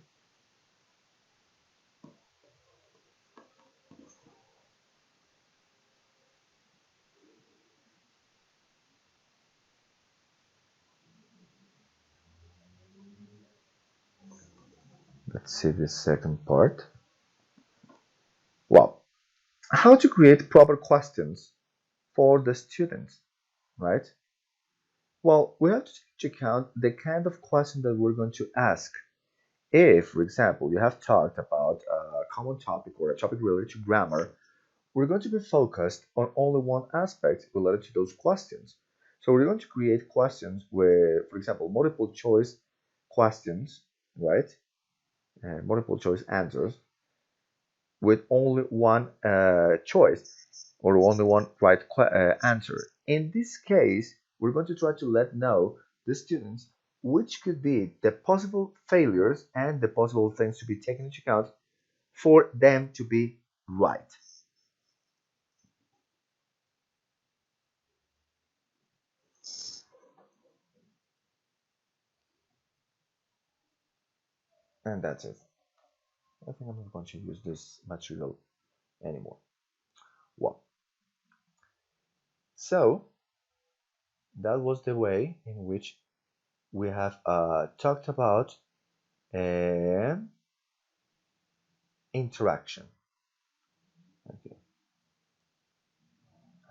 Let's see this second part. Well, how to create proper questions for the students, right? Well, we have to take into account the kind of question that we're going to ask. If, for example, you have talked about a common topic or a topic related to grammar, we're going to be focused on only one aspect related to those questions. So we're going to create questions where, for example, multiple choice questions, right? Multiple choice answers with only one choice or only one right answer. In this case, we're going to try to let know the students which could be the possible failures and the possible things to be taken into account for them to be right. And that's it. I think I'm not going to use this material anymore. Well, so that was the way in which we have talked about interaction. Okay.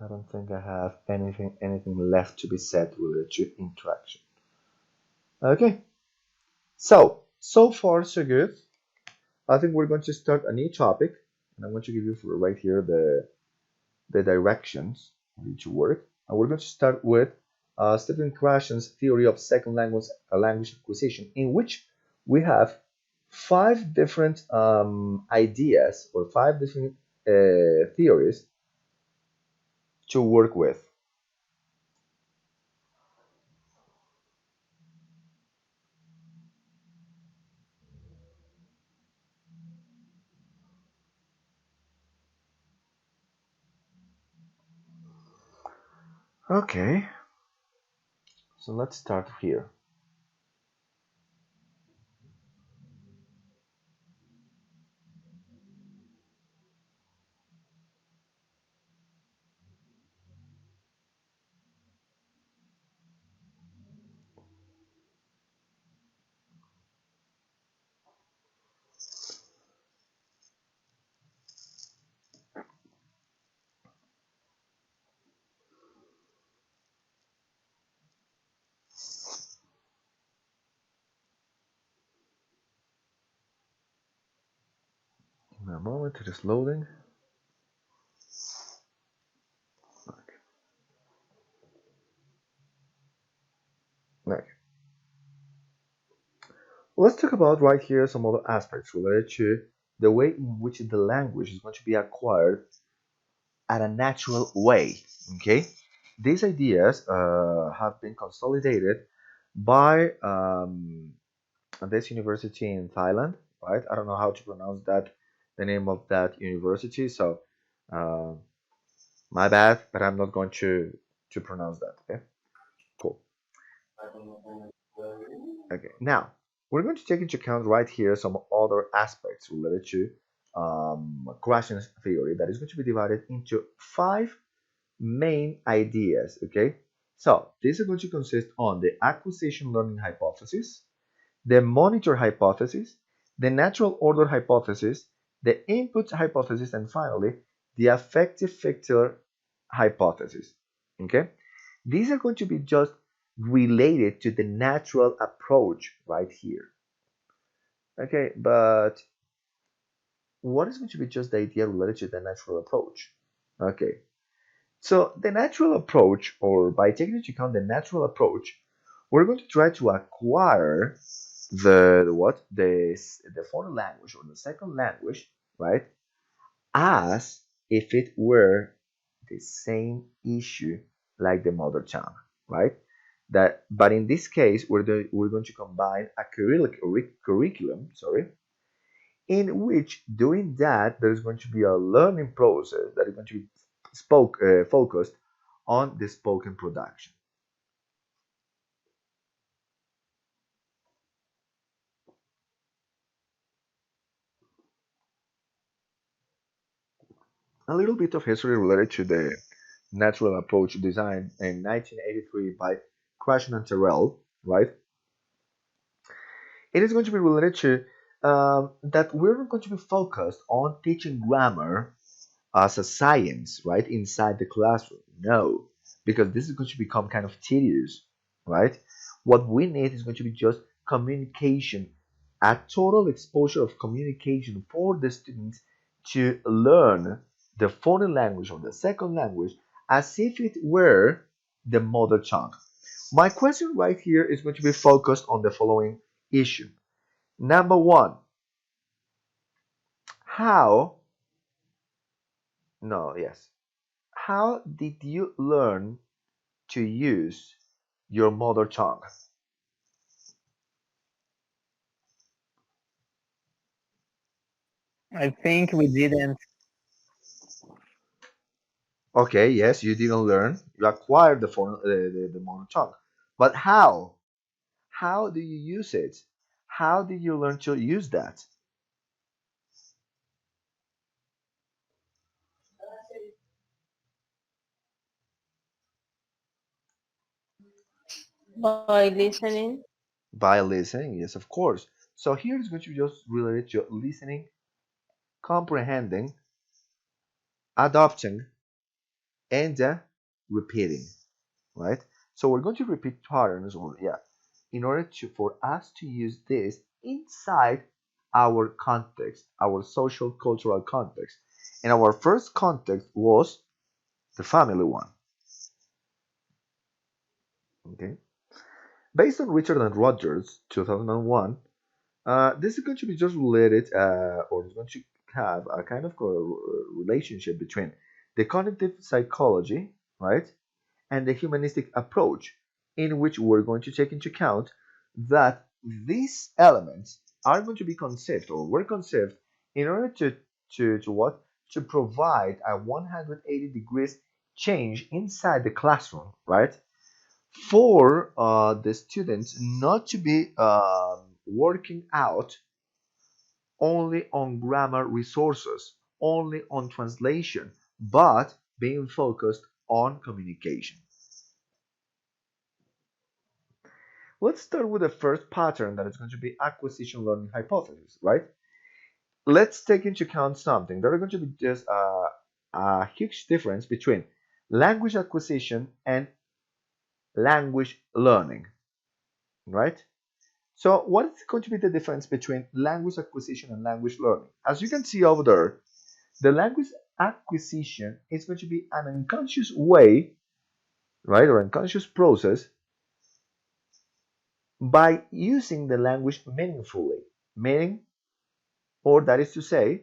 I don't think I have anything left to be said related to interaction. Okay. So far so good. I think we're going to start a new topic, and I'm going to give you right here the directions for you to work. And we're going to start with Stephen Krashen's theory of second language acquisition, in which we have 5 different ideas or 5 different theories to work with. Okay, so let's start here. Give me a moment, it is loading. Okay. Let's talk about right here some other aspects related to the way in which the language is going to be acquired at a natural way. Okay, these ideas have been consolidated by this university in Thailand, right? I don't know how to pronounce that, the name of that university, so uh, my bad, but I'm not going to pronounce that. Okay, cool. Okay, now we're going to take into account right here some other aspects related to Krashen's theory that is going to be divided into 5 main ideas. Okay, so these are going to consist on the acquisition learning hypothesis, the monitor hypothesis, the natural order hypothesis, the input hypothesis, and finally the affective factor hypothesis. Okay, these are going to be just related to the natural approach right here. Okay, but what is going to be just the idea related to the natural approach? Okay, so the natural approach, or by taking into account the natural approach, we're going to try to acquire the foreign language or the second language, right, as if it were the same issue like the mother tongue, right? But in this case, we're going to combine a curriculum, sorry, in which doing that there's going to be a learning process that is going to be focused on the spoken production. A little bit of history related to the natural approach design in 1983 by Krashen and Terrell, right? It is going to be related to that we're not going to be focused on teaching grammar as a science, right, inside the classroom. No, because this is going to become kind of tedious. right? What we need is going to be just communication, a total exposure of communication for the students to learn the foreign language or the second language as if it were the mother tongue. My question right here is going to be focused on the following issue. Number one, how, no, yes, how did you learn to use your mother tongue? I think we didn't. Okay, yes, you didn't learn. You acquired the mother tongue. But how? How do you use it? How did you learn to use that? By listening. By listening, yes, of course. So here is going to be just related to listening, comprehending, adopting, and repeating, right? So we're going to repeat patterns, or yeah, in order to for us to use this inside our context, our social cultural context. And our first context was the family one. Okay, based on Richard and Rogers, 2001, this is going to be just related, or it's going to have a kind of relationship between the cognitive psychology, right, and the humanistic approach, in which we're going to take into account that these elements are going to be conceived or were conceived in order to what? To provide a 180 degrees change inside the classroom, right? For the students not to be working out only on grammar resources, only on translation, but being focused on communication. Let's start with the first pattern that is going to be acquisition learning hypothesis, right? Let's take into account something. There are going to be just a huge difference between language acquisition and language learning, right? So what is going to be the difference between language acquisition and language learning? As you can see over there, the language acquisition is going to be an unconscious way, right, or unconscious process by using the language meaningfully, meaning, or that is to say,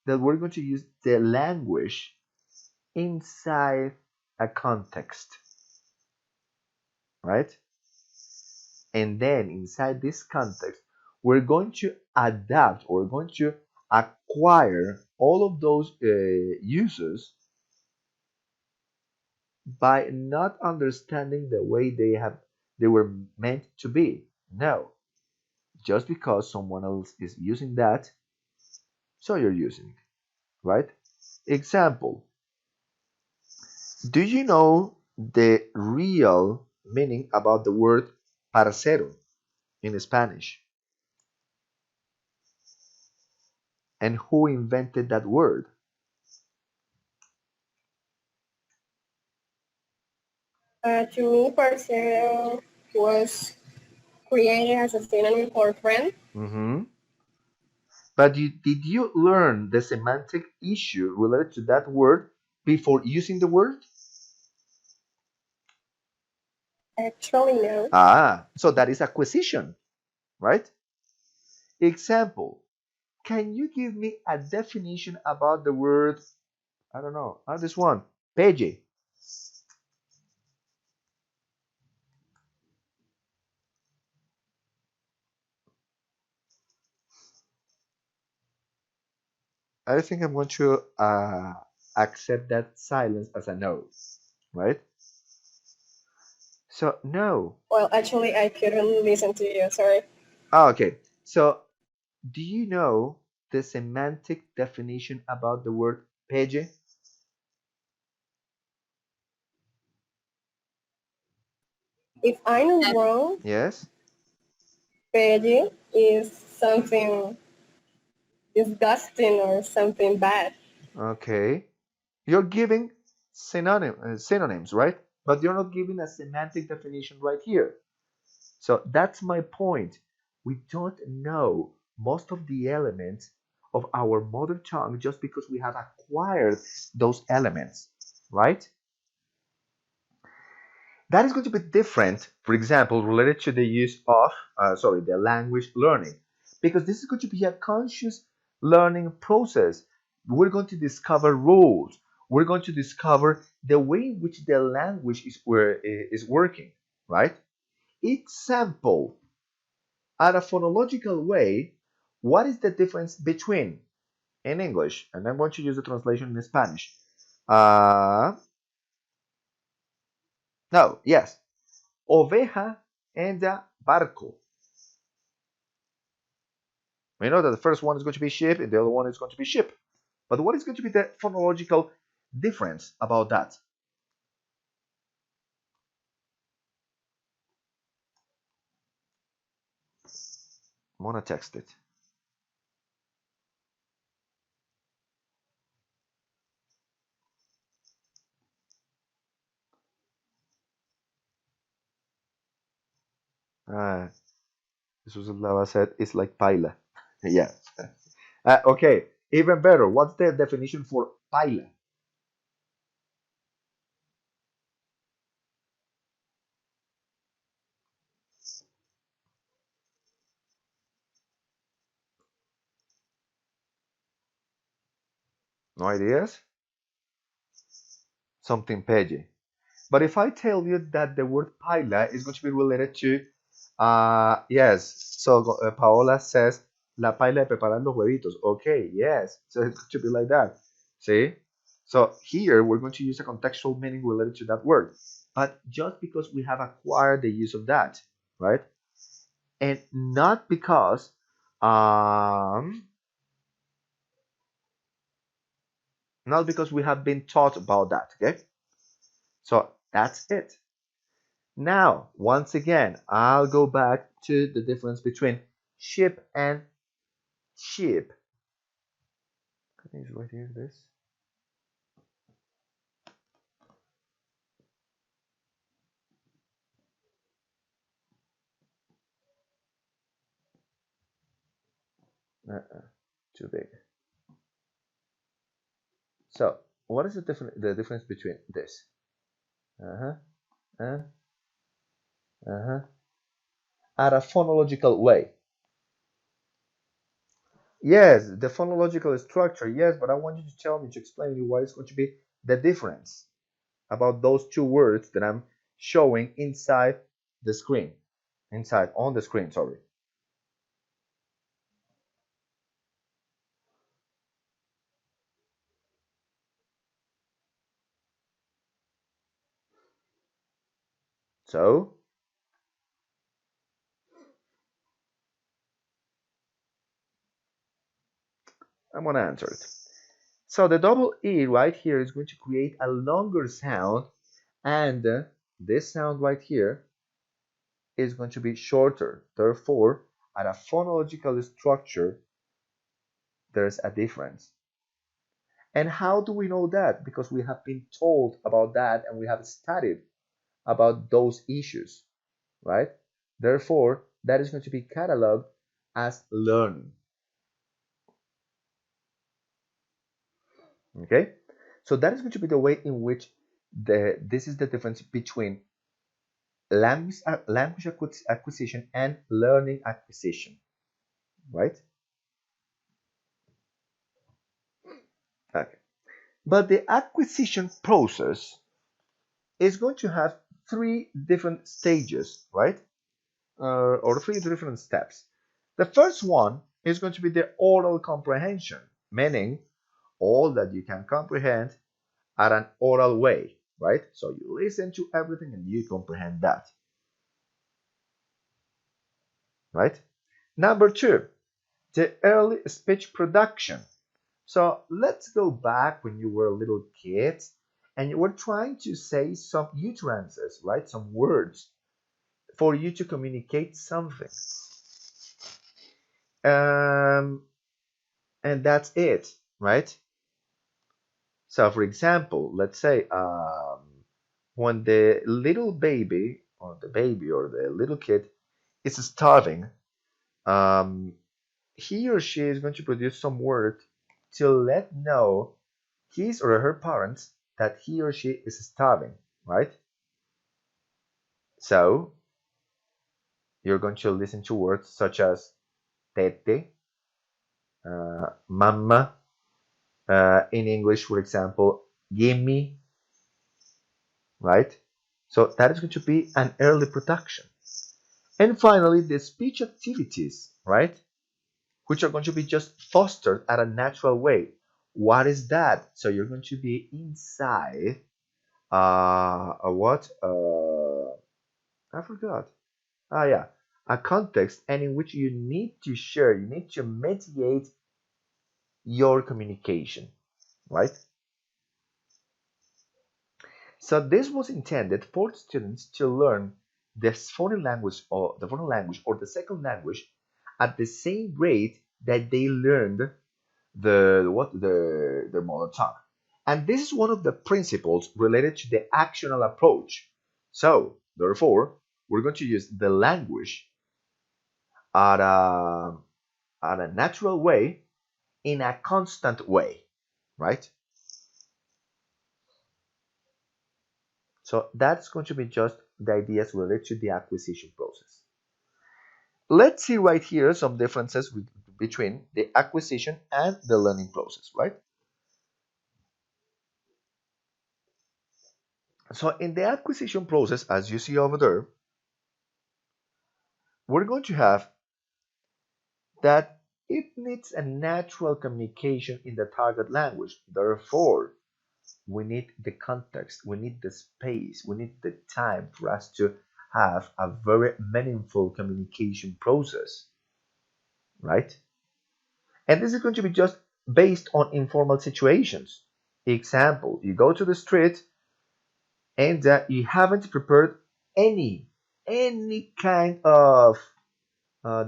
that we're going to use the language inside a context, right? And then inside this context, we're going to adapt or we're going to acquire all of those uses by not understanding the way they were meant to be. No, just because someone else is using that, so you're using it, right? Example, do you know the real meaning about the word parcero in Spanish? And who invented that word? To me, parcero was created as a synonym for friend. Mm-hmm. But did you learn the semantic issue related to that word before using the word? Actually, no. Ah, so that is acquisition, right? Example, can you give me a definition about the word, I don't know, this one, peje? I think I'm going to accept that silence as a no, right? So, no. Well, actually, I couldn't listen to you. Sorry. Okay. So, do you know the semantic definition about the word peje? If I'm not wrong, Yes. pedi is something disgusting or something bad. Okay. You're giving synonyms, right? but you're not giving a semantic definition right here. So that's my point. We don't know most of the elements of our mother tongue just because we have acquired those elements, right? That is going to be different, for example, related to the use of, the language learning, because this is going to be a conscious learning process. We're going to discover rules. We're going to discover the way in which the language is working, right? Example, at a phonological way, what is the difference between, in English, and I'm going to use the translation in Spanish. No, yes, oveja and barco. We know that the first one is going to be sheep and the other one is going to be ship. But what is going to be the phonological difference about that? I'm going to text it. This was Lava said it's like paila. Yeah. Okay, even better. What's the definition for paila? No ideas? Something peggy. But if I tell you that the word paila is going to be related to, yes, so Paola says, la paila de preparar los huevitos. Okay, yes, so it's going to be like that. See? So here we're going to use a contextual meaning related to that word. But just because we have acquired the use of that, right? And not because, we have been taught about that, okay? So that's it. Now, once again, I'll go back to the difference between ship and sheep. I think it's right here, this. Too big. So, what is the difference between this? And at a phonological way. Yes, the phonological structure, yes, but I want you to tell me, to explain to you what is going to be the difference about those two words that I'm showing inside the screen. On the screen, sorry. So, I'm going to answer it. So the double E right here is going to create a longer sound, and this sound right here is going to be shorter. Therefore, at a phonological structure, there's a difference. And how do we know that? Because we have been told about that and we have studied about those issues, right? Therefore, that is going to be cataloged as learning. Okay? So that is going to be the way in which this is the difference between language acquisition and learning acquisition, right? Okay. But the acquisition process is going to have three different stages, right? Or three different steps. The first one is going to be the oral comprehension, meaning all that you can comprehend at an oral way, right? So you listen to everything and you comprehend that, right? Number two, the early speech production. So let's go back when you were little kids and you were trying to say some utterances, right? Some words for you to communicate something. And that's it, right? So for example, let's say when the little baby or the little kid is starving, um, he or she is going to produce some word to let know his or her parents that he or she is starving, right? So you're going to listen to words such as tete, mama, in English, for example, gimme, right? So that is going to be an early production. And finally, the speech activities, right? Which are going to be just fostered at a natural way. What is that? So you're going to be inside a what? I forgot. Ah, yeah, a context and in which you need to share, you need to mediate your communication, right? So this was intended for students to learn this foreign language or the second language at the same rate that they learned their mother tongue. And this is one of the principles related to the actional approach. So therefore, we're going to use the language at a natural way in a constant way, right? So that's going to be just the ideas related to the acquisition process. Let's see right here some differences between the acquisition and the learning process, right? So in the acquisition process, as you see over there, we're going to have that it needs a natural communication in the target language. Therefore, we need the context, we need the space, we need the time for us to have a very meaningful communication process, right? And this is going to be just based on informal situations. Example, you go to the street and you haven't prepared any kind of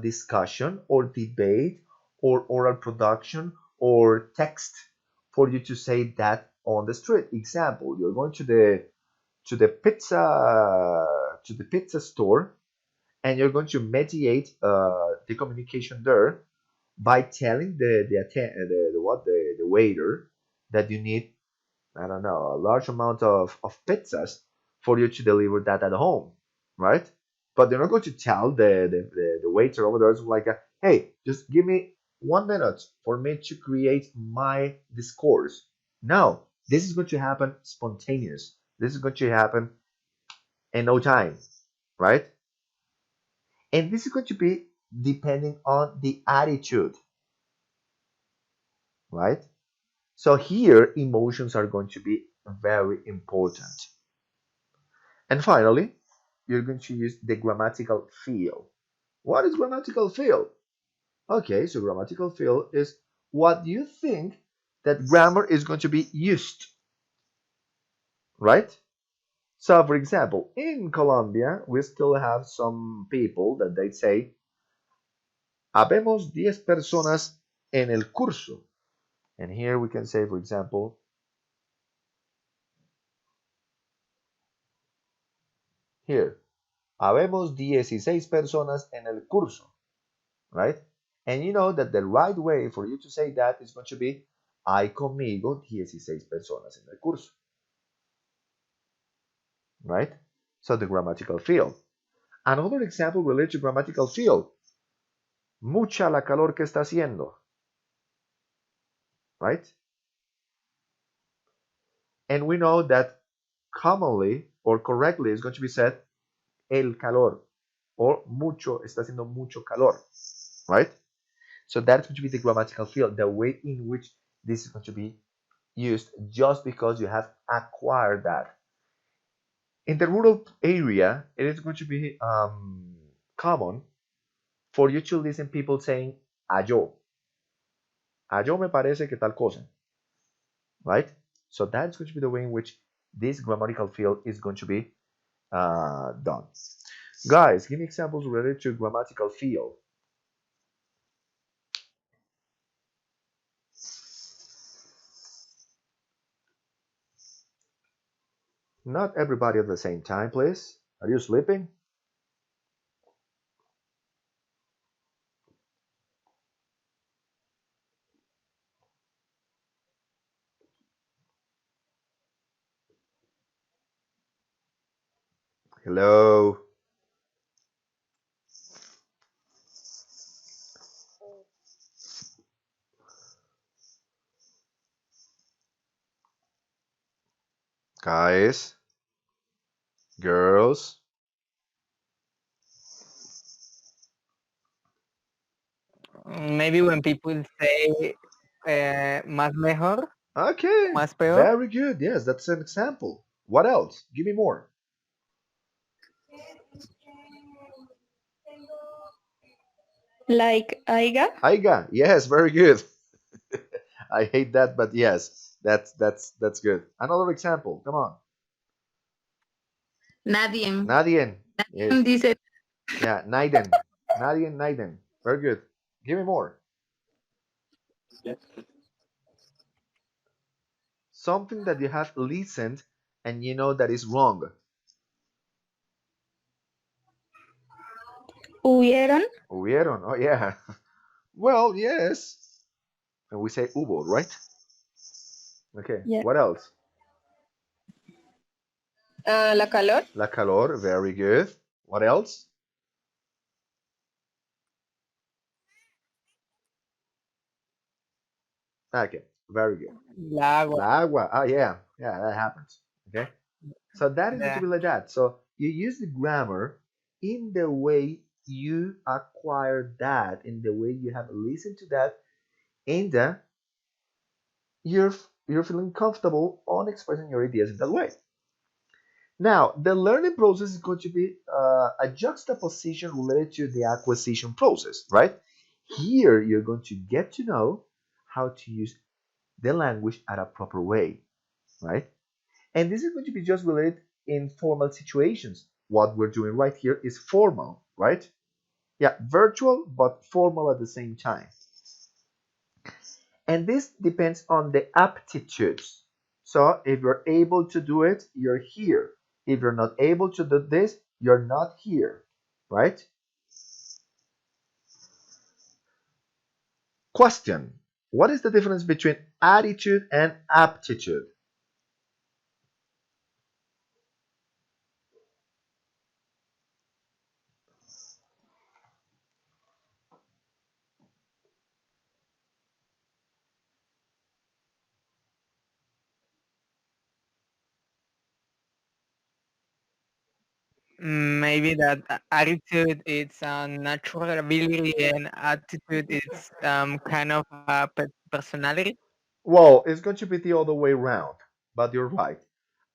discussion or debate or oral production or text for you to say that on the street. Example, you're going to the pizza store and you're going to mediate the communication there by telling the waiter that you need, I don't know, a large amount of pizzas for you to deliver that at home, right? But they're not going to tell the waiter over there, like, hey, just give me 1 minute for me to create my discourse. No, this is going to happen spontaneous. This is going to happen in no time, right? And this is going to be depending on the attitude, right? So here, emotions are going to be very important. And finally, you're going to use the grammatical feel. What is grammatical feel? Okay, so grammatical feel is what you think that grammar is going to be used, right? So, for example, in Colombia, we still have some people that they say, habemos 10 personas en el curso. And here we can say, for example, here, habemos 16 personas en el curso, right? And you know that the right way for you to say that is going to be, hay conmigo 16 personas en el curso, right? So the grammatical field. Another example related to grammatical field, mucha la calor que está haciendo, right? And we know that commonly or correctly is going to be said, el calor, or mucho, está haciendo mucho calor, right? So that's going to be the grammatical field, the way in which this is going to be used just because you have acquired that. In the rural area, it is going to be common for you to listen people saying a yo me parece que tal cosa, right? So that's going to be the way in which this grammatical field is going to be done. Guys, give me examples related to grammatical field. Not everybody at the same time, please. Are you sleeping? Hello? Guys? Girls? Maybe when people say más mejor, Okay, más peor. very good. Yes, that's an example. What else? Give me more. Like aiga. Aiga. Yes, very good. I hate that, but yes, that's good. Another example. Come on. Nadie. Nadien. Yes. Dice Yeah, Naiden. Nadien, Naiden. Very good. Give me more. Something that you have listened and you know that is wrong. Hubieron. Hubieron. Oh, yeah. Well, yes. And we say hubo, right? Okay. Yeah. What else? la calor. La calor. Very good. What else? Okay. Very good. La agua. La agua. Oh, yeah. Yeah, that happens. Okay. So that is going to Yeah. be like that. So you use the grammar in the way you acquire that, in the way you have listened to that, and you're you're feeling comfortable on expressing your ideas in that way. Now, the learning process is going to be a juxtaposition related to the acquisition process, right? Here, you're going to get to know how to use the language at a proper way, right? And this is going to be just related in formal situations. What we're doing right here is formal, right? Yeah, virtual, but formal at the same time. And this depends on the aptitudes. So if you're able to do it, you're here. If you're not able to do this, you're not here, right? Question. What is the difference between attitude and aptitude? Maybe that attitude is a natural ability and attitude is kind of a personality. Well, it's going to be the other way around, but you're right.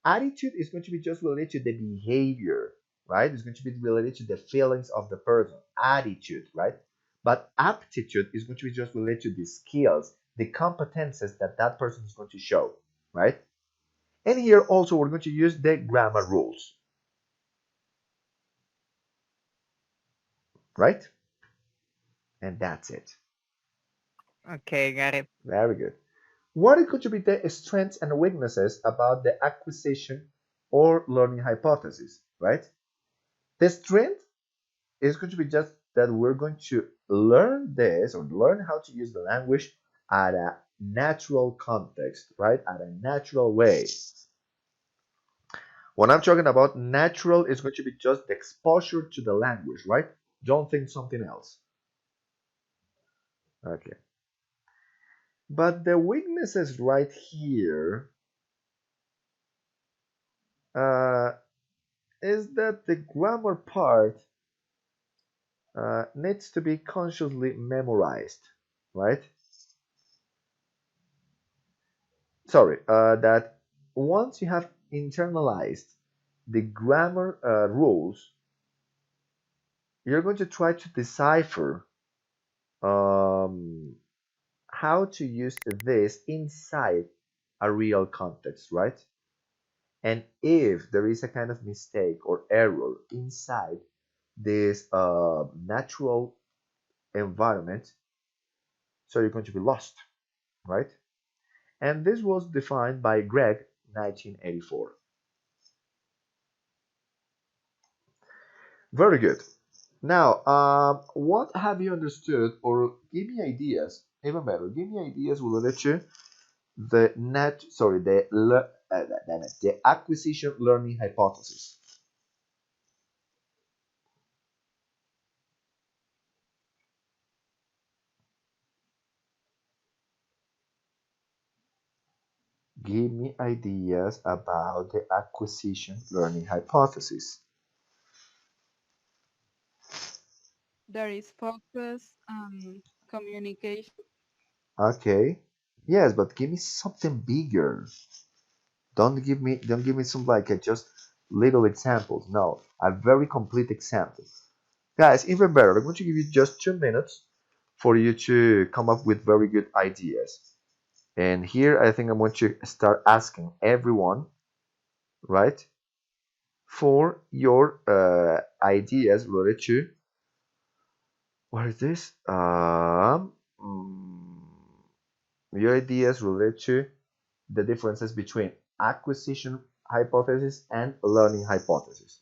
Attitude is going to be just related to the behavior, right? It's going to be related to the feelings of the person, attitude, right? But aptitude is going to be just related to the skills, the competences that that person is going to show, right? And here also we're going to use the grammar rules, right? And that's it. Okay, got it. Very good. What are going to be the strengths and weaknesses about the acquisition or learning hypothesis, right? The strength is going to be just that we're going to learn this or learn how to use the language at a natural context, right? At a natural way. When I'm talking about natural, it's going to be just the exposure to the language, right? Don't think something else. Okay. But the weaknesses right here uh, is that the grammar part needs to be consciously memorized, right? Sorry, that once you have internalized the grammar rules, you're going to try to decipher um, how to use this inside a real context, right? And if there is a kind of mistake or error inside this natural environment, so you're going to be lost, right? And this was defined by Greg 1984. Very good. Now, what have you understood, or give me ideas, even better, give me ideas related to the acquisition learning hypothesis. Give me ideas about the acquisition learning hypothesis. There is focus, communication. Okay. Yes, but give me something bigger. Don't give me some like just little examples. No, a very complete example. Guys, even better, I'm going to give you just 2 minutes for you to come up with very good ideas. And here I think I'm going to start asking everyone, right, for your ideas related to what is this? Your ideas related to the differences between acquisition hypothesis and learning hypothesis.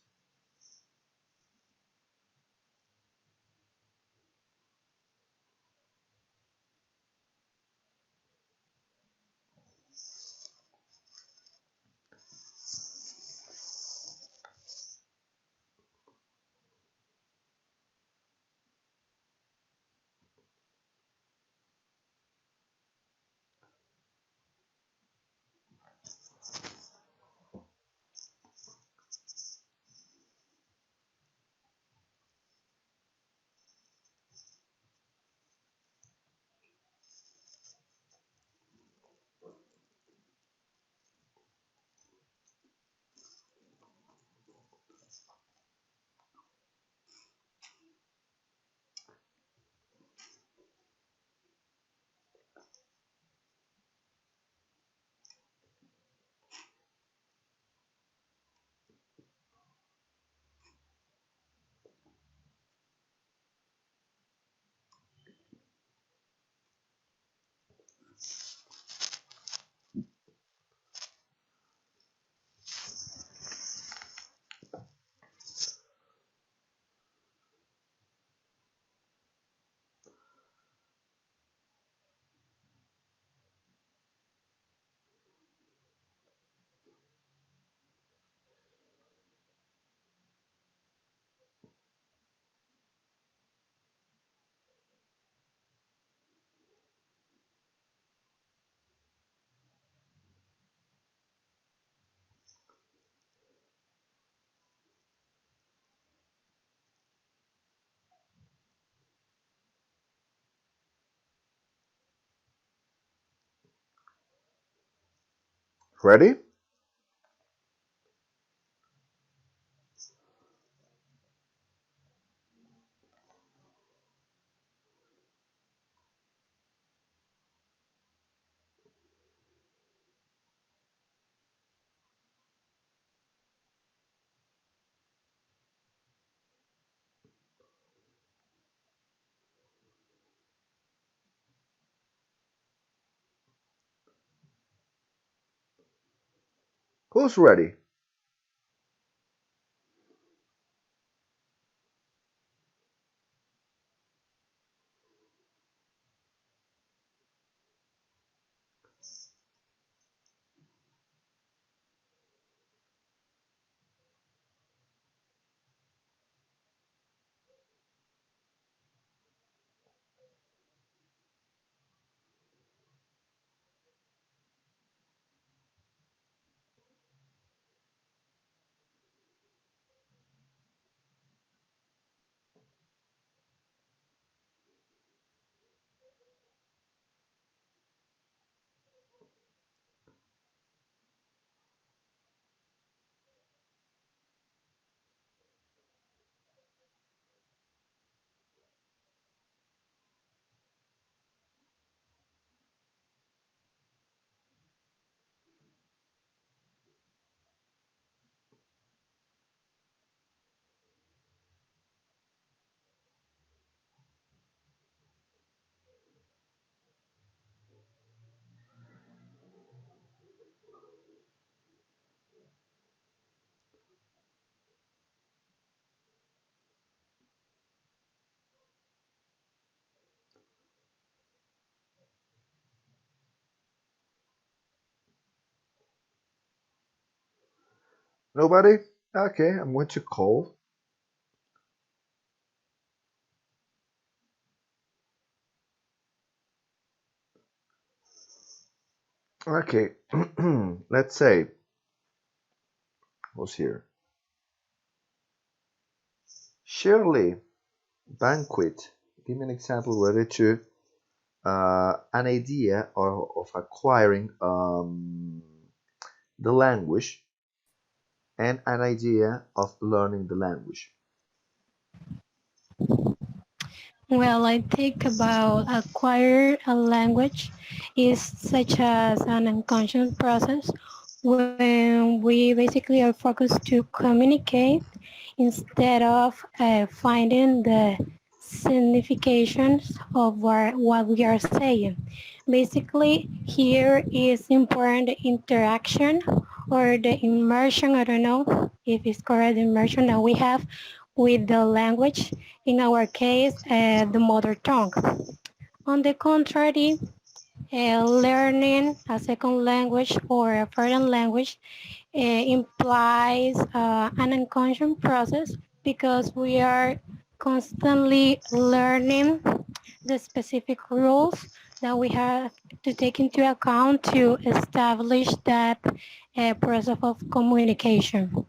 Ready? Who's ready? Nobody? Okay, I'm going to call. Okay, let's say, who's here? Shirley, banquet. Give me an example related to an idea of acquiring the language and an idea of learning the language. Well, I think about acquire a language is such as an unconscious process when we basically are focused to communicate instead of finding the significations of what we are saying. Basically, here is important interaction or the immersion, I don't know if it's correct, immersion that we have with the language, in our case, the mother tongue. On the contrary, learning a second language or a foreign language implies an unconscious process because we are constantly learning the specific rules that we have to take into account to establish that process of communication.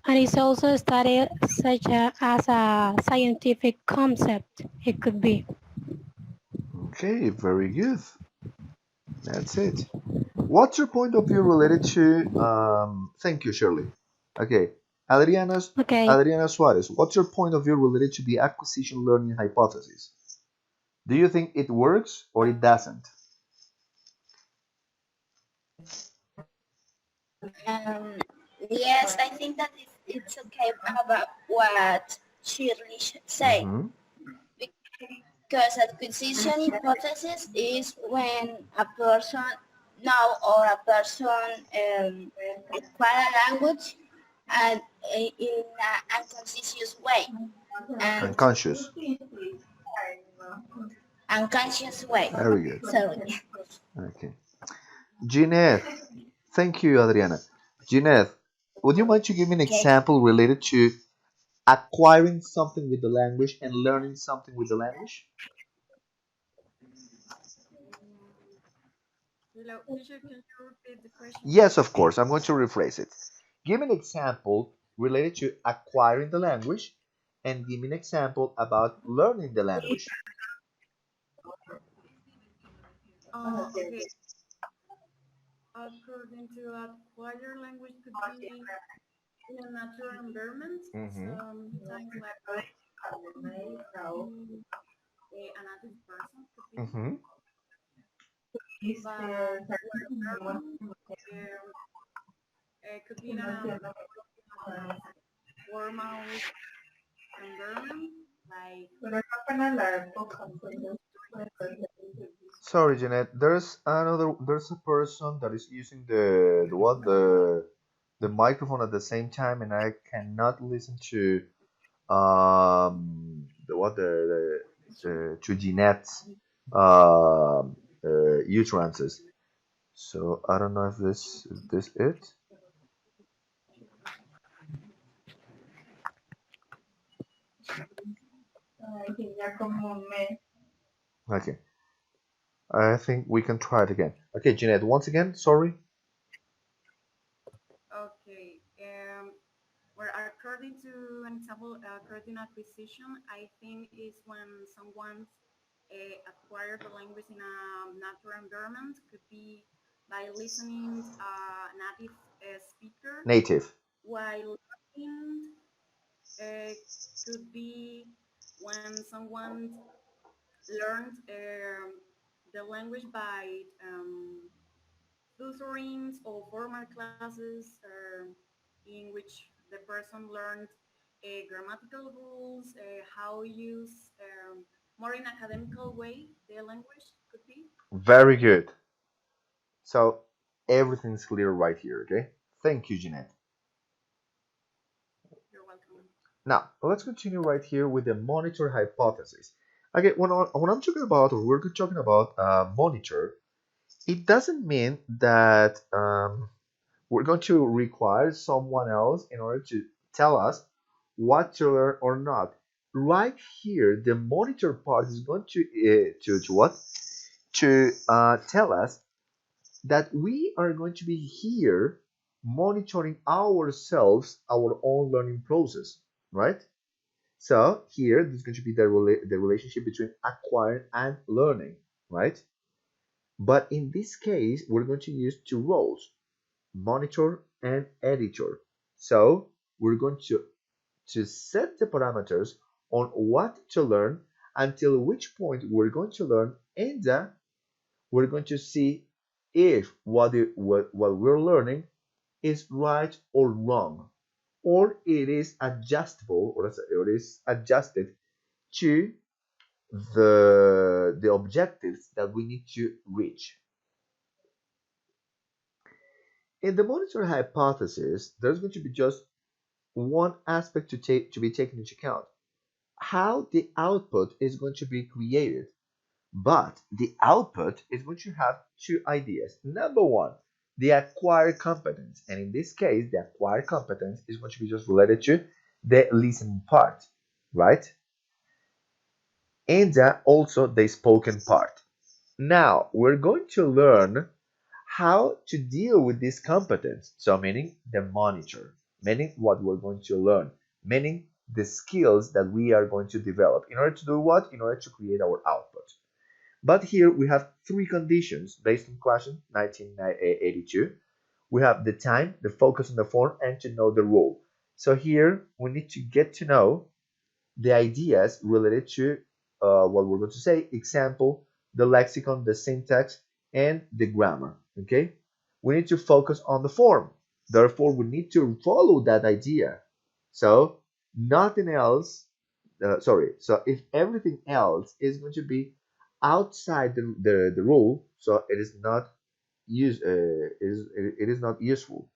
And it's also studied as a scientific concept, it could be. Okay, very good. That's it. What's your point of view related to? Thank you, Shirley. Okay, Okay. Adriana Suarez. What's your point of view related to the acquisition learning hypothesis? Do you think it works or it doesn't? Um, yes, I think that it's okay about what Shirley said, Mm-hmm. because acquisition hypothesis is when a person know or a person acquire a language and in an unconscious way and Unconscious. unconscious way. Very good. Sorry. Okay. Jeanette. Thank you, Adriana. Jeanette, would you mind to give me an Okay. example related to acquiring something with the language and learning something with the language? Hello, teacher, can you repeat the question? Yes, of course. I'm going to rephrase it. Give me an example related to acquiring the language and give me an example about learning the language. Okay. According to acquire language could be in a natural environment, Mm-hmm. sometimes like a native person could be, Mm-hmm. but where learning could be in a formal environment, like Sorry, Jeanette. There's a person that is using the microphone at the same time, and I cannot listen to the what the to Jeanette's utterances. So I don't know if this is this it. Okay, I think we can try it again. Okay, Jeanette, once again, sorry. okay. Where according to an example, according acquisition, I think is when someone acquire the language in a natural environment, could be by listening a native speaker Native. while learning could be when someone learned the language by tutorings or formal classes in which the person learned grammatical rules, how use more in academical way the language could be. Very good. So everything's clear right here. Okay. Thank you, Jeanette. You're welcome. Now, let's continue right here with the monitor hypothesis. Okay, when I'm talking about, or we're talking about monitor, it doesn't mean that we're going to require someone else in order to tell us what to learn or not. Right here, the monitor part is going to what? To tell us that we are going to be here monitoring ourselves, our own learning process, right? So here, there's going to be the relationship between acquiring and learning, right? But in this case, we're going to use two roles, monitor and editor. So we're going to set the parameters on what to learn, until which point we're going to learn, and we're going to see if what we're learning is right or wrong, or it is adjustable, or it is adjusted to the objectives that we need to reach. In the monitor hypothesis, there's going to be just one aspect to be taken into account, how the output is going to be created. But the output is going to have two ideas. Number one, the acquired competence. And in this case, the acquired competence is going to be just related to the listening part, right? And also the spoken part. Now, we're going to learn how to deal with this competence. So, meaning the monitor, meaning what we're going to learn, meaning the skills that we are going to develop. In order to do what? In order to create our output. But here we have three conditions based on Krashen 1982. We have the time, the focus on the form, and to know the rule. So here we need to get to know the ideas related to what we're going to say, example, the lexicon, the syntax, and the grammar. Okay? We need to focus on the form. Therefore, we need to follow that idea. So nothing else, so if everything else is going to be outside the rule, so it is not it is not useful.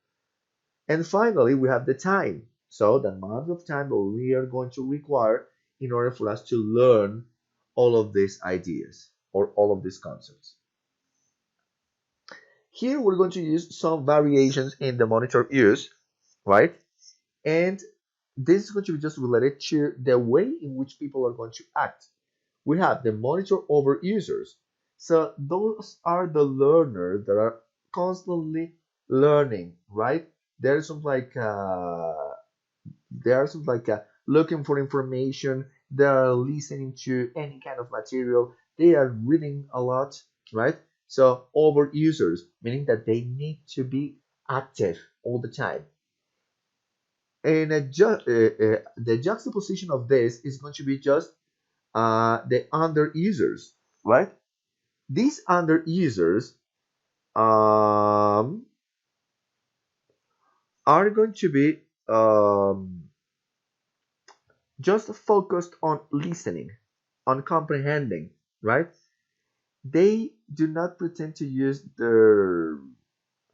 And finally, we have the time. So the amount of time that we are going to require in order for us to learn all of these ideas or all of these concepts. Here we're going to use some variations in the monitor use, right? And this is going to be just related to the way in which people are going to act. We have the monitor over users. So those are the learners that are constantly learning, right? There's some like looking for information. They are listening to any kind of material. They are reading a lot, right? So over users, meaning that they need to be active all the time. And the juxtaposition of this is going to be just the under users, right? These under users are going to be just focused on listening, on comprehending, right? They do not pretend to use their,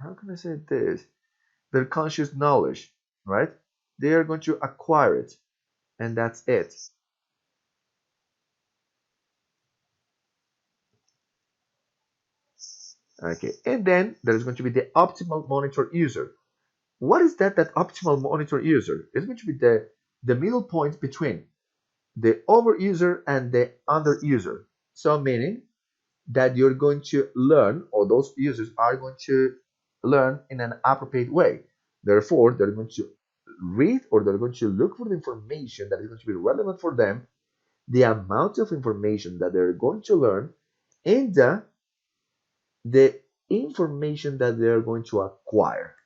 how can I say this? Their conscious knowledge, right? They are going to acquire it, and that's it. Okay, and then there's going to be the optimal monitor user. What is that optimal monitor user? It's going to be the middle point between the over user and the under user. So meaning that you're going to learn, or those users are going to learn in an appropriate way. Therefore, they're going to read, or they're going to look for the information that is going to be relevant for them, the amount of information that they're going to learn, and the information that they're going to acquire.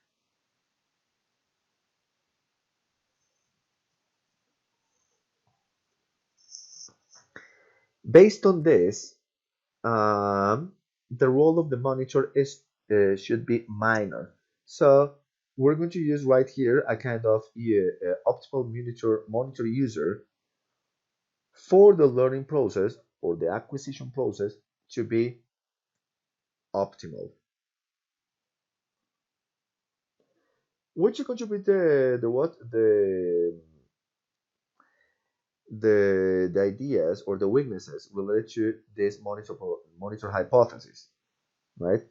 Based on this, the role of the monitor is should be minor. So we're going to use right here a kind of optimal monitor user for the learning process or the acquisition process to be optimal. Which is going to be the ideas or the weaknesses related to this monitor hypothesis, right?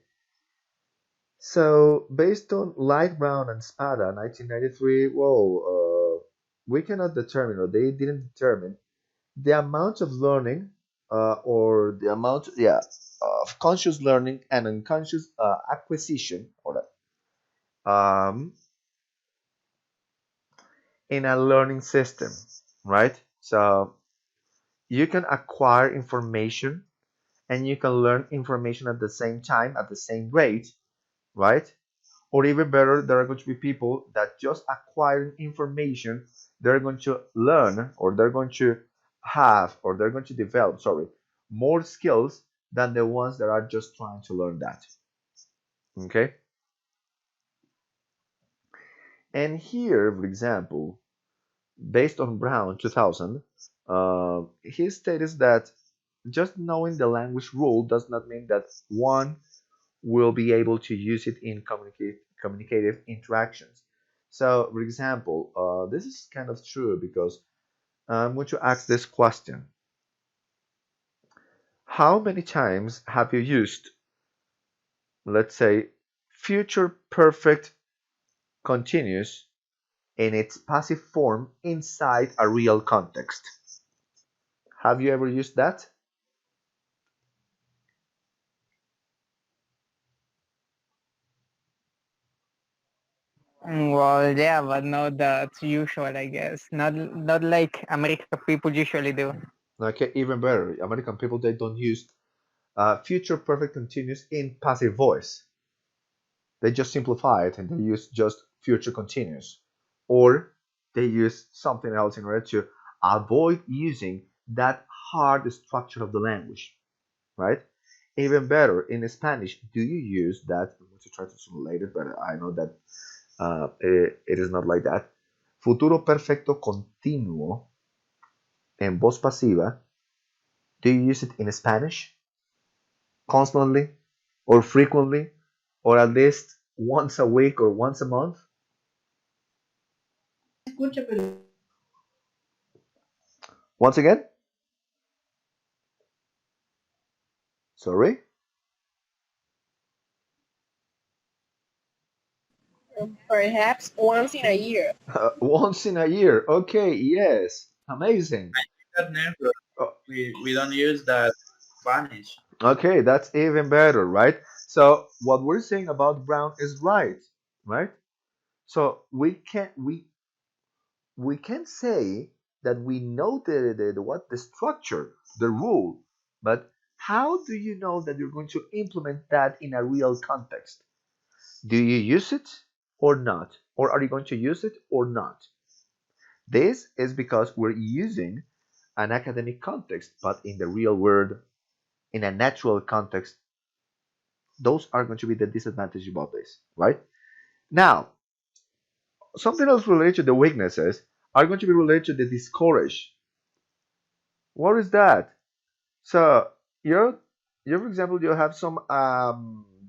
So, based on Light Brown and Spada, 1993, we cannot determine, or they didn't determine, the amount of learning, or the amount, yeah, of conscious learning and unconscious acquisition, or um, in a learning system, right? So, you can acquire information and you can learn information at the same time, at the same rate, right? Or even better, there are going to be people that just acquiring information, they're going to learn, or they're going to have, or they're going to develop, sorry, more skills than the ones that are just trying to learn that. Okay? And here, for example, based on Brown 2000, he states that just knowing the language rule does not mean that one will be able to use it in communicative interactions. So, for example, this is kind of true because I'm going to ask this question. How many times have you used, let's say, future perfect continuous in its passive form inside a real context? Have you ever used that? Well, yeah, but not that's usual, I guess. Not like American people usually do. Okay, even better. American people, they don't use future perfect continuous in passive voice. They just simplify it and they use just future continuous. Or they use something else in order to avoid using that hard structure of the language, right? Even better, in Spanish, do you use that? I'm going to try to simulate it, but I know that it is not like that. Futuro perfecto continuo en voz pasiva. Do you use it in Spanish constantly or frequently or at least once a week or once a month? Once again? Sorry? Perhaps once in a year. Once in a year. Okay, yes. Amazing. That never. Oh, We don't use that Spanish. okay, that's even better, right? So what we're saying about Brown is right? So we can say that we know the structure, the rule, but how do you know that you're going to implement that in a real context? Do you use it or not? Or are you going to use it or not? This is because we're using an academic context, but in the real world, in a natural context, those are going to be the disadvantage about this, right? Now, something else related to the weaknesses are going to be related to the discourage. What is that? So you're for example, you have some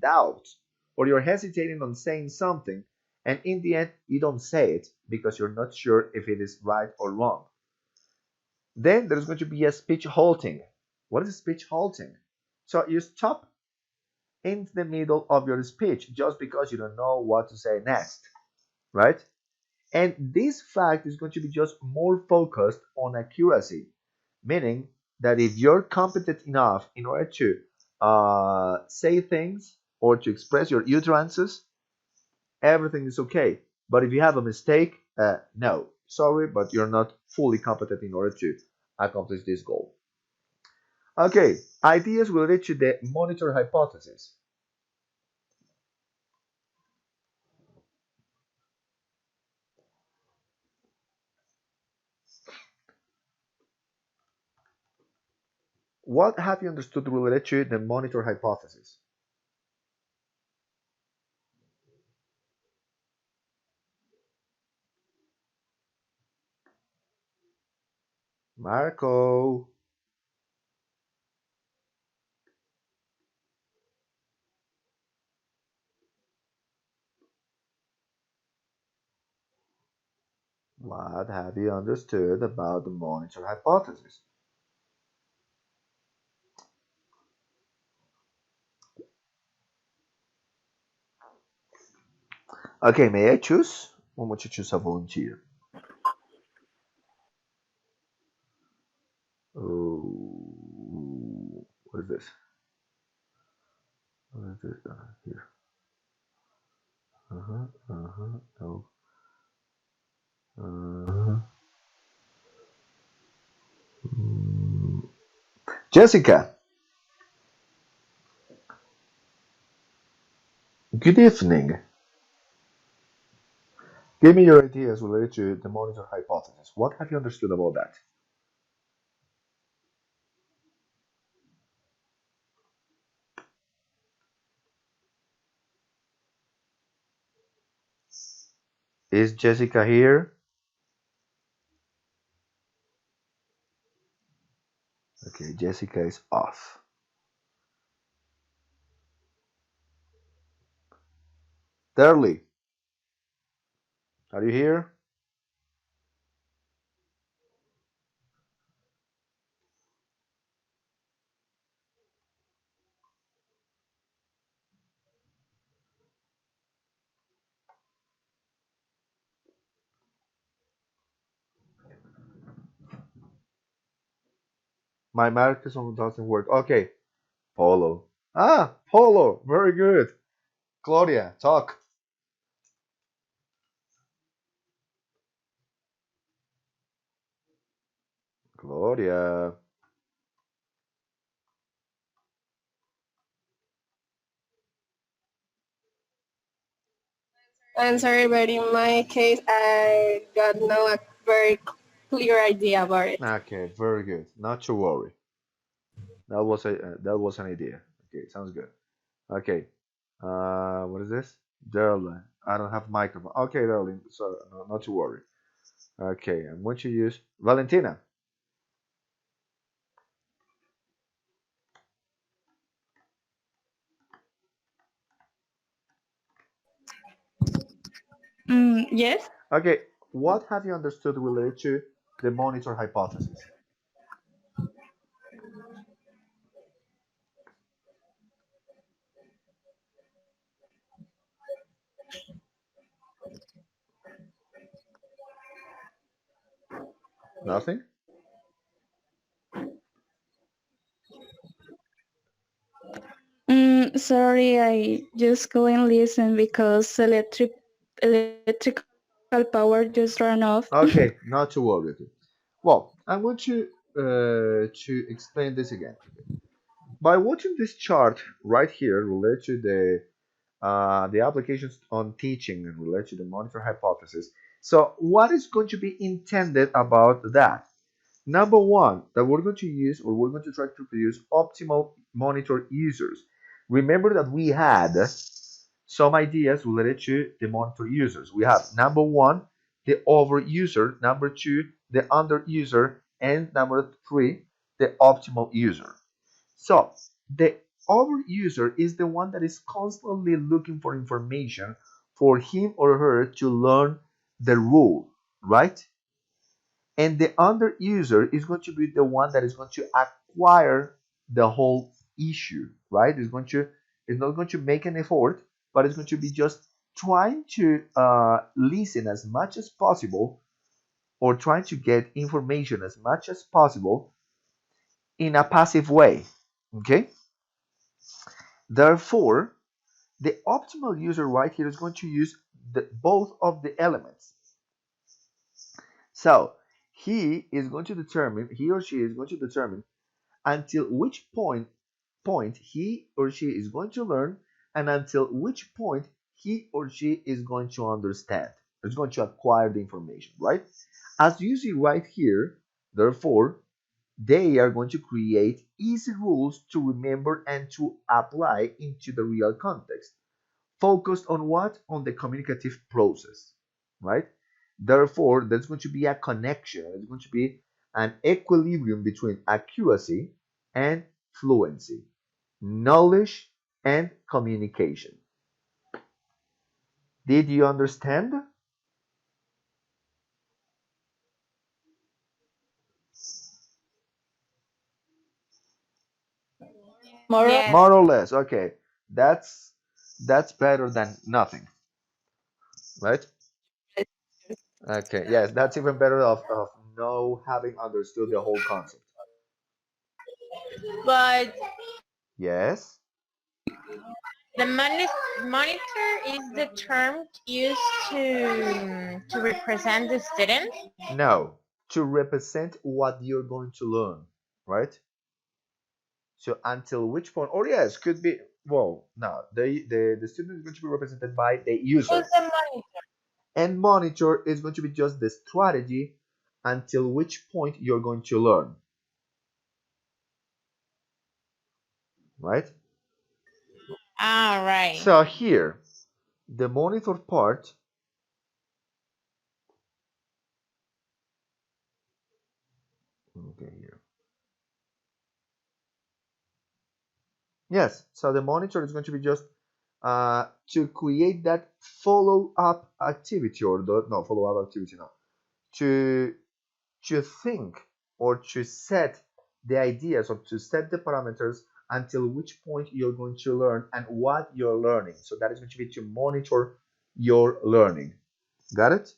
doubts, or you're hesitating on saying something, and in the end you don't say it because you're not sure if it is right or wrong. Then there's going to be a speech halting. What is speech halting? So you stop in the middle of your speech just because you don't know what to say next, right? And this fact is going to be just more focused on accuracy, meaning that if you're competent enough in order to say things or to express your utterances, everything is okay. But if you have a mistake, no, sorry, but you're not fully competent in order to accomplish this goal. Okay, ideas related to the monitor hypothesis. What have you understood related to the monitor hypothesis? Marco. What have you understood about the monitor hypothesis? Okay, may I choose? Who wants to choose a volunteer? Oh, what is this? What is this? Here. Uh-huh, uh-huh, no. Uh-huh. Mm. Jessica, good evening. Give me your ideas related to the monitor hypothesis. What have you understood about that? Is Jessica here? Okay, Jessica is off. Darley, are you here? My microphone doesn't work. Okay, Polo. Ah, Polo, very good. Claudia, talk. Claudia. I'm sorry, but in my case, I got no a very clear idea about it. Okay, very good. Not to worry. That was an idea. Okay, sounds good. Okay. What is this? Darling. I don't have microphone. Okay, darling. So not to worry. Okay, I'm going to use Valentina. Yes. Okay, what have you understood related to the monitor hypothesis? Nothing? Sorry, I just couldn't listen because electrical power just ran off. Okay, not to worry. Okay. Well, I'm going to explain this again. Okay. By watching this chart right here related to the applications on teaching and related to the monitor hypothesis. So what is going to be intended about that? Number one, that we're going to use or we're going to try to produce optimal monitor users. Remember that we had some ideas related to the monitor users. We have number one, the over user, number two, the under user, and number three, the optimal user. So the over user is the one that is constantly looking for information for him or her to learn the rule, right? And the under user is going to be the one that is going to acquire the whole issue, right? It's not going to make an effort, but it's going to be just trying to listen as much as possible or trying to get information as much as possible in a passive way. Okay. Therefore, the optimal user right here is going to use both of the elements. So he or she is going to determine until which point he or she is going to learn and until which point he or she is going to understand, is going to acquire the information, right? As you see right here, therefore, they are going to create easy rules to remember and to apply into the real context, focused on what? On the communicative process, right? Therefore, there's going to be a connection, there's going to be an equilibrium between accuracy and fluency, knowledge and communication. Did you understand? Yes. More or less. Okay. That's better than nothing. right? Okay, yes, that's even better of no having understood the whole concept. But Yes? the monitor is the term used to represent the student. No, to represent what you're going to learn, right? So until which point, or yes, could be, well, no, the student is going to be represented by the Who's user. the monitor? And monitor is going to be just the strategy until which point you're going to learn, right? All right. So here, the monitor part, okay, here. Yes, so the monitor is going to be just to create that follow-up activity, or the, no, follow-up activity, no, to think or to set the ideas or to set the parameters until which point you're going to learn and what you're learning. So that is going to be to monitor your learning. Got it?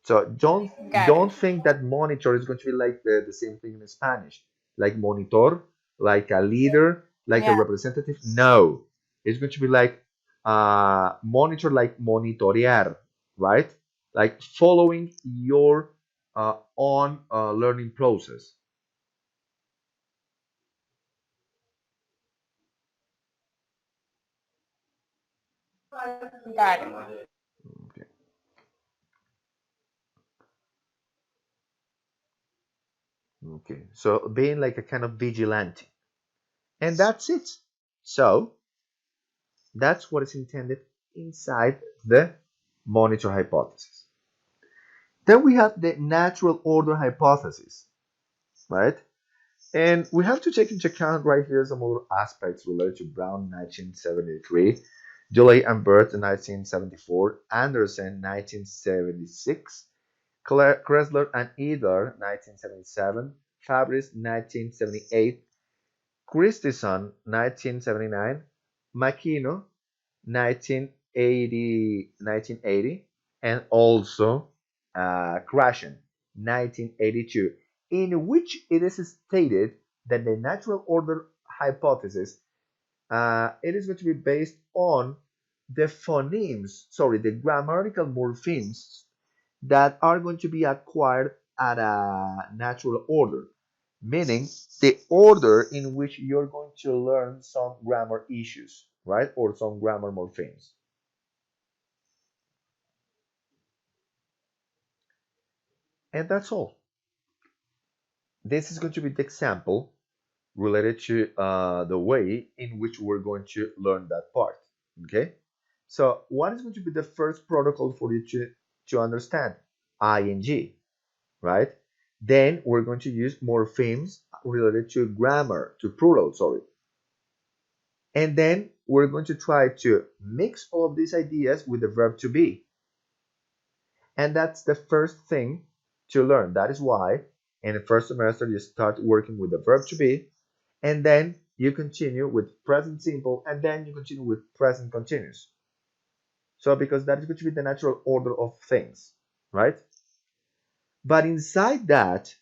So don't think that monitor is going to be like the same thing in Spanish, like monitor, like a leader, like a Yeah. representative. No, it's going to be like monitor, like monitorear, right? Like following your own learning process. Got it. Okay. Okay. So being like a kind of vigilante, and that's it. So that's what is intended inside the monitor hypothesis. Then we have the natural order hypothesis, right? And we have to take into account right here some other aspects related to Brown 1973, Delay and Burt 1974, Anderson 1976, Kressler and Eder 1977, Fabris 1978, Christison 1979, Makino 1980, and also Krashen 1982, in which it is stated that the natural order hypothesis it is going to be based on the phonemes, sorry, the grammatical morphemes that are going to be acquired at a natural order, meaning the order in which you're going to learn some grammar issues, right? Or some grammar morphemes. And that's all. This is going to be the example related to the way in which we're going to learn that part, okay? So what is going to be the first protocol for you to understand? ING, right? Then we're going to use morphemes related to grammar, to plural, sorry. And then we're going to try to mix all of these ideas with the verb to be. And that's the first thing to learn. That is why in the first semester you start working with the verb to be, and then you continue with present simple, and then you continue with present continuous. So because that is going to be the natural order of things, right? But inside that,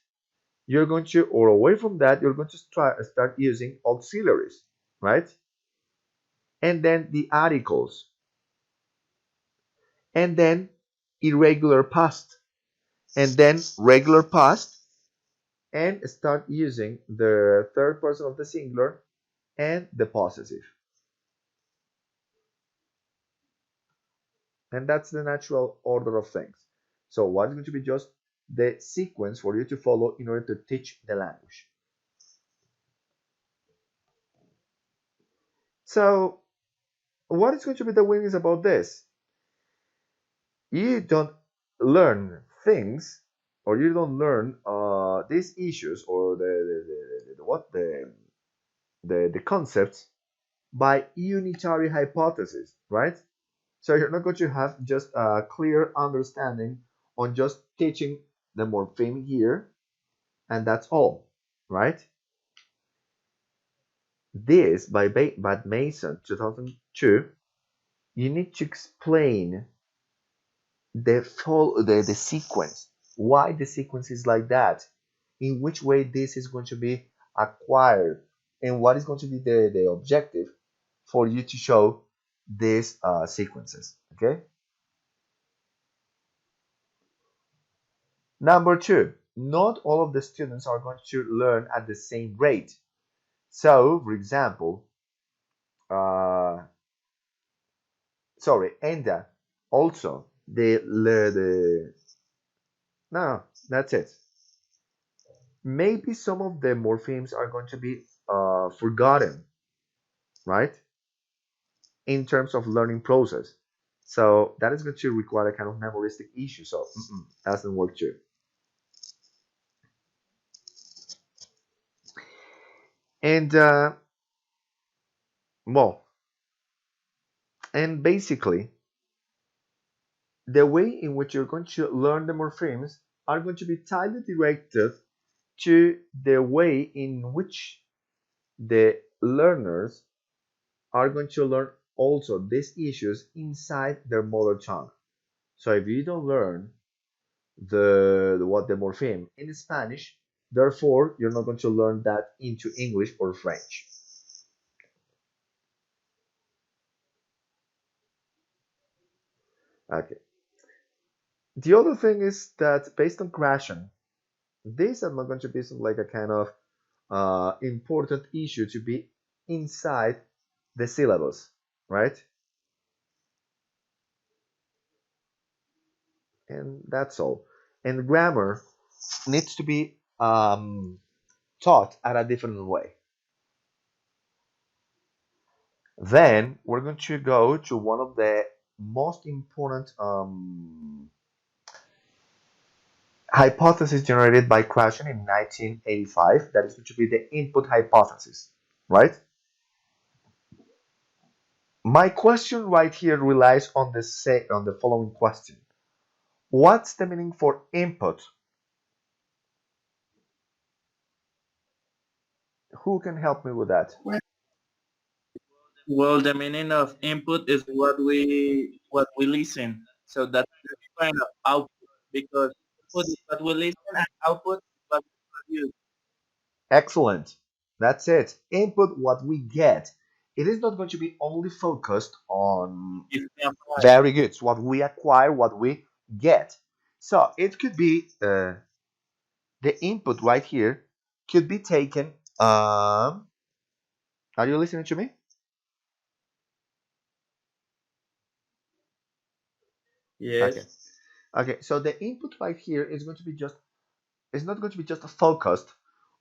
you're going to, or away from that, you're going to start using auxiliaries, right? And then the articles, and then irregular past, and then regular past, and start using the third person of the singular and the possessive. And that's the natural order of things. So what is going to be just the sequence for you to follow in order to teach the language. So what is going to be the winnings about this? You don't learn things, or you don't learn these issues, or the concepts by unitary hypothesis, right? So you're not going to have just a clear understanding on just teaching the morpheme here, and that's all, right? This by Mason Two, you need to explain the sequence. Why the sequence is like that? In which way this is going to be acquired, and what is going to be the objective for you to show these sequences. Okay. Number two, not all of the students are going to learn at the same rate. So, for example, sorry, Enda, also the no, that's it. Maybe some of the morphemes are going to be forgotten, right? In terms of learning process. So that is going to require a kind of memoristic issue. So that doesn't work too. And well, and basically, the way in which you're going to learn the morphemes are going to be tightly directed to the way in which the learners are going to learn also these issues inside their mother tongue. So if you don't learn the morpheme in Spanish, therefore you're not going to learn that into English or French. Okay. The other thing is that based on Krashen, these are not going to be some, like a kind of important issue to be inside the syllabus, right? And that's all. And grammar needs to be taught at a different way. Then we're going to go to one of the most important hypotheses generated by Krashen in 1985. That is going to be the input hypothesis, right? My question right here relies on the following question. What's the meaning for input? Who can help me with that? Well, the meaning of input is what we listen. So that's the kind of output because input is what we listen and output is what we produce. Excellent. That's it. Input what we get. It is not going to be only focused on very good. It's what we acquire, what we get. So it could be the input right here could be taken. Are you listening to me? Yes. Okay. Okay. So the input right here is going to be just. It's not going to be just focused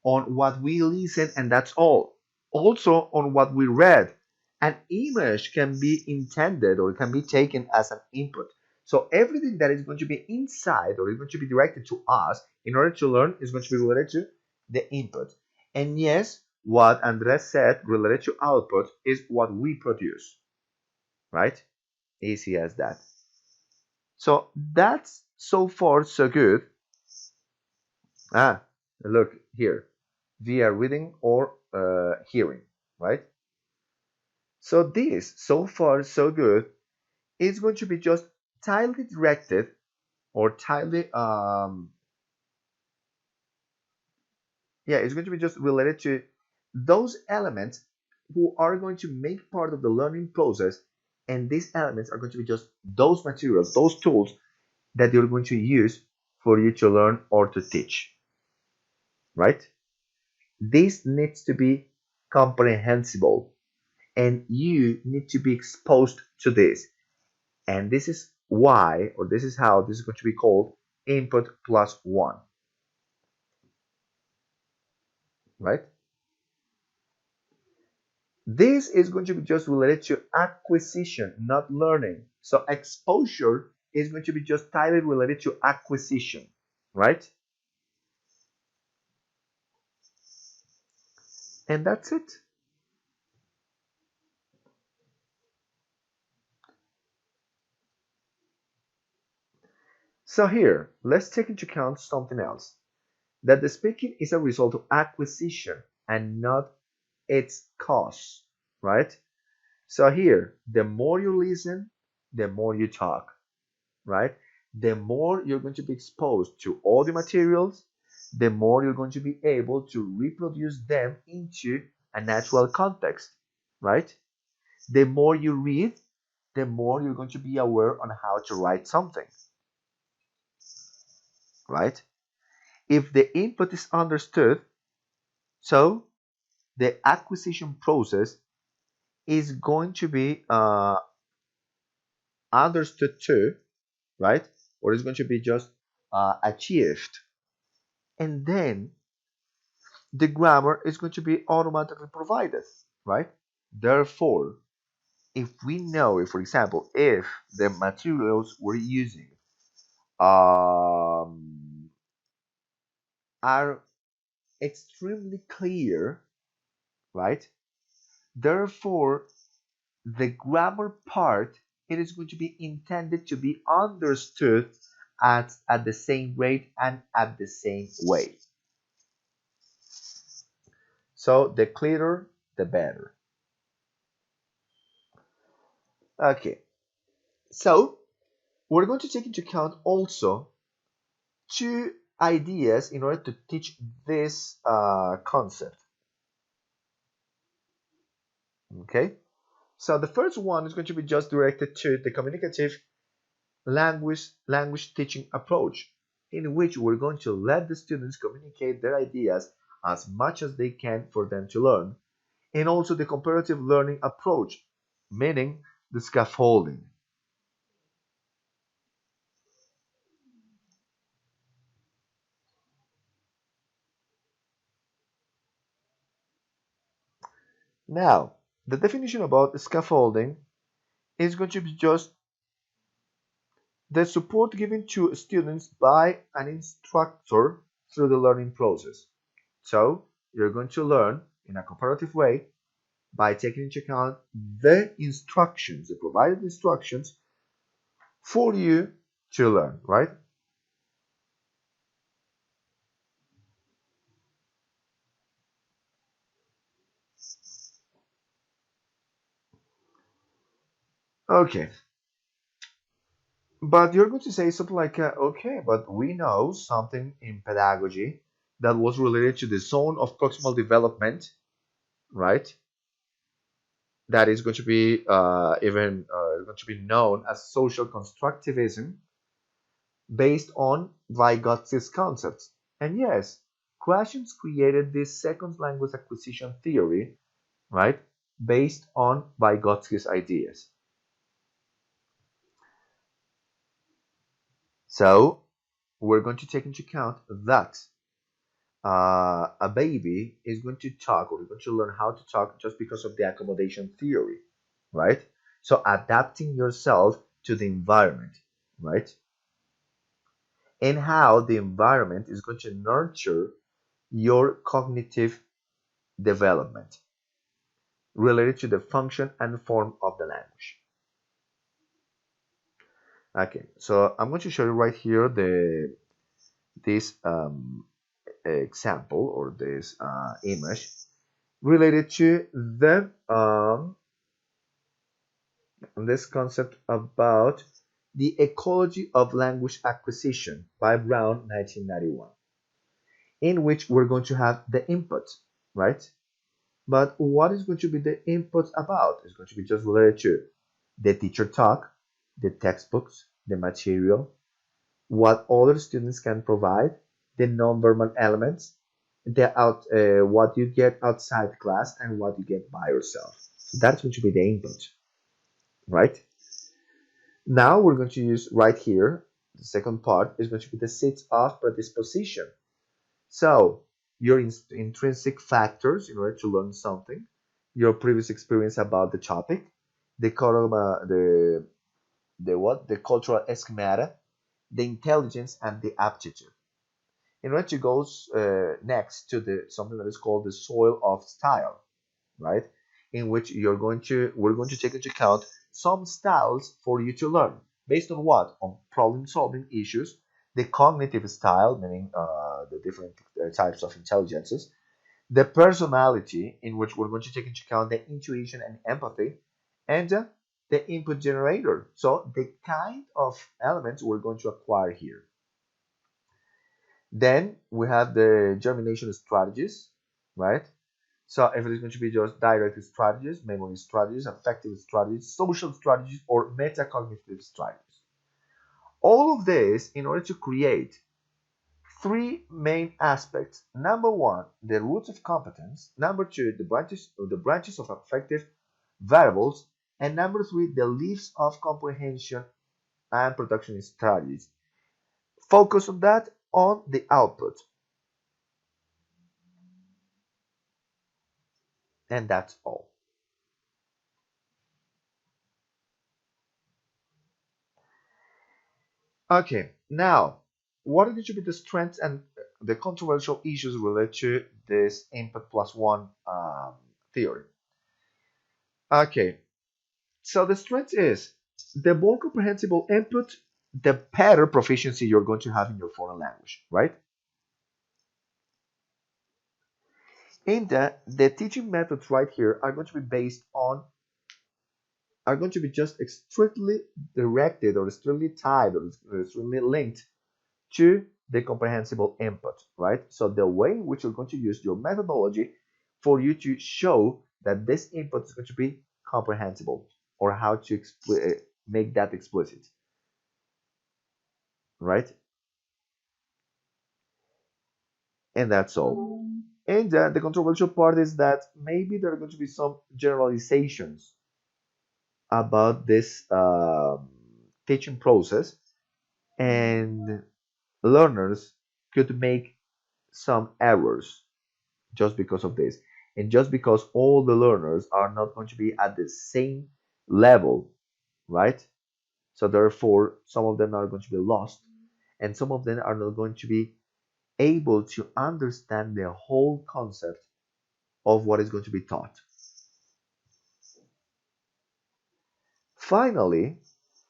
on what we listen and that's all. Also on what we read. An image can be intended or can be taken as an input. So everything that is going to be inside or is going to be directed to us in order to learn is going to be related to the input. And yes, what Andres said related to output is what we produce, right? Easy as that. So that's so far so good. Look here, via reading or hearing, right? So this, so far so good, is going to be just tightly directed or tightly, yeah, it's going to be just related to those elements who are going to make part of the learning process, and these elements are going to be just those materials, those tools that you're going to use for you to learn or to teach, right? This needs to be comprehensible and you need to be exposed to this. And this is why, or this is how this is going to be called input plus one, right? This is going to be just related to acquisition, not learning. So exposure is going to be just tightly related to acquisition, right? And that's it. So here, let's take into account something else. That the speaking is a result of acquisition and not its cause, right? So here, the more you listen, the more you talk, right? The more you're going to be exposed to all the materials, the more you're going to be able to reproduce them into a natural context, right? The more you read, the more you're going to be aware on how to write something, right? If the input is understood, so the acquisition process is going to be understood too, right? Or is going to be just achieved. And then the grammar is going to be automatically provided, right? Therefore, if we know, if for example, if the materials we're using are extremely clear, right? Therefore, the grammar part, it is going to be intended to be understood at the same rate and at the same way. So the clearer, the better. Okay, so we're going to take into account also two ideas in order to teach this concept. Okay, so the first one is going to be just directed to the communicative language teaching approach, in which we're going to let the students communicate their ideas as much as they can for them to learn, and also the comparative learning approach, meaning the scaffolding. Now, the definition about scaffolding is going to be just the support given to students by an instructor through the learning process. So, you're going to learn in a comparative way by taking into account the instructions, the provided instructions for you to learn, right? Okay, but you're going to say something like, okay, but we know something in pedagogy that was related to the zone of proximal development, right? That is going to be even going to be known as social constructivism based on Vygotsky's concepts. And yes, Krashen created this second language acquisition theory, right, based on Vygotsky's ideas. So we're going to take into account that a baby is going to talk or is going to learn how to talk just because of the accommodation theory, right? So adapting yourself to the environment, right? And how the environment is going to nurture your cognitive development related to the function and form of the language. Okay, so I'm going to show you right here this example or this image related to this concept about the ecology of language acquisition by Brown 1991, in which we're going to have the input, right? But what is going to be the input about? It's going to be just related to the teacher talk, the textbooks, the material, what other students can provide, the non-verbal elements, what you get outside class, and what you get by yourself. So that's going to be the input, right? Now we're going to use right here, the second part is going to be the seeds of predisposition. So your intrinsic factors in order to learn something, your previous experience about the topic, the cultural schemata, the intelligence, and the aptitude. In order to go next to the something that is called the soil of style, right? In which we're going to take into account some styles for you to learn based on what? On problem solving issues, the cognitive style, meaning the different types of intelligences, the personality, in which we're going to take into account the intuition and empathy, and the input generator. So the kind of elements we're going to acquire here. Then we have the germination strategies, right? So if it is going to be just direct strategies, memory strategies, affective strategies, social strategies, or metacognitive strategies. All of this in order to create three main aspects. Number one, the roots of competence. Number two, the branches of affective variables. And number three, the leaves of comprehension and production strategies. Focus on that on the output. And that's all. Okay, now, what are going to be the strengths and the controversial issues related to this input plus one theory? Okay, so the strength is the more comprehensible input, the better proficiency you're going to have in your foreign language, right? And the teaching methods right here are going to be based on, are going to be just strictly directed or strictly tied or strictly linked to the comprehensible input, right? So the way in which you're going to use your methodology for you to show that this input is going to be comprehensible, or how to make that explicit, right? And that's all. And the controversial part is that maybe there are going to be some generalizations about this teaching process, and learners could make some errors just because of this, and just because all the learners are not going to be at the same level, right? So therefore some of them are going to be lost, and some of them are not going to be able to understand the whole concept of what is going to be taught. Finally,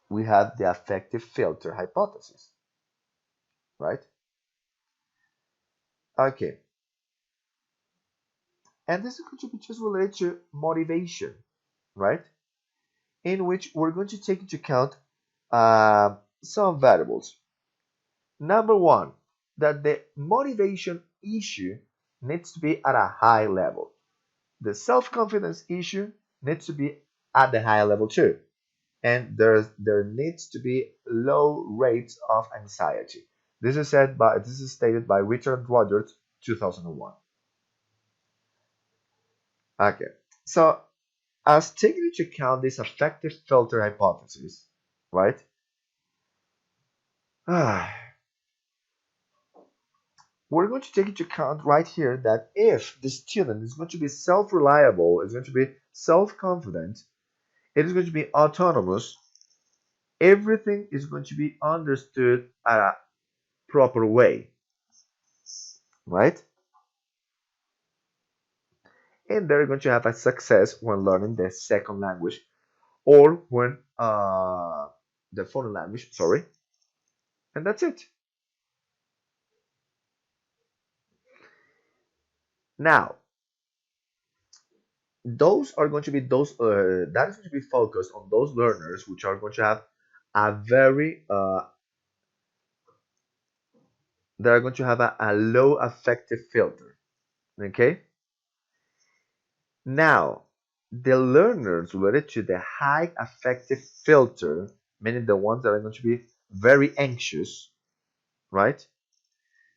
we have the affective filter hypothesis, right? Okay, and this is going to be just related to motivation, right? In which we're going to take into account some variables. Number one, that the motivation issue needs to be at a high level. The self-confidence issue needs to be at the high level too. And there needs to be low rates of anxiety. This is stated by Richard Rogers, 2001. Okay, so as taking into account this affective filter hypothesis, right? We're going to take into account right here that if the student is going to be self-reliable, is going to be self-confident, it is going to be autonomous, everything is going to be understood at a proper way, right? And they're going to have a success when learning the second language, or when the foreign language, sorry, and that's it. Now, those are going to be that is going to be focused on those learners which are going to have a very they are going to have a low affective filter. Okay, now the learners related to the high affective filter, meaning the ones that are going to be very anxious, right?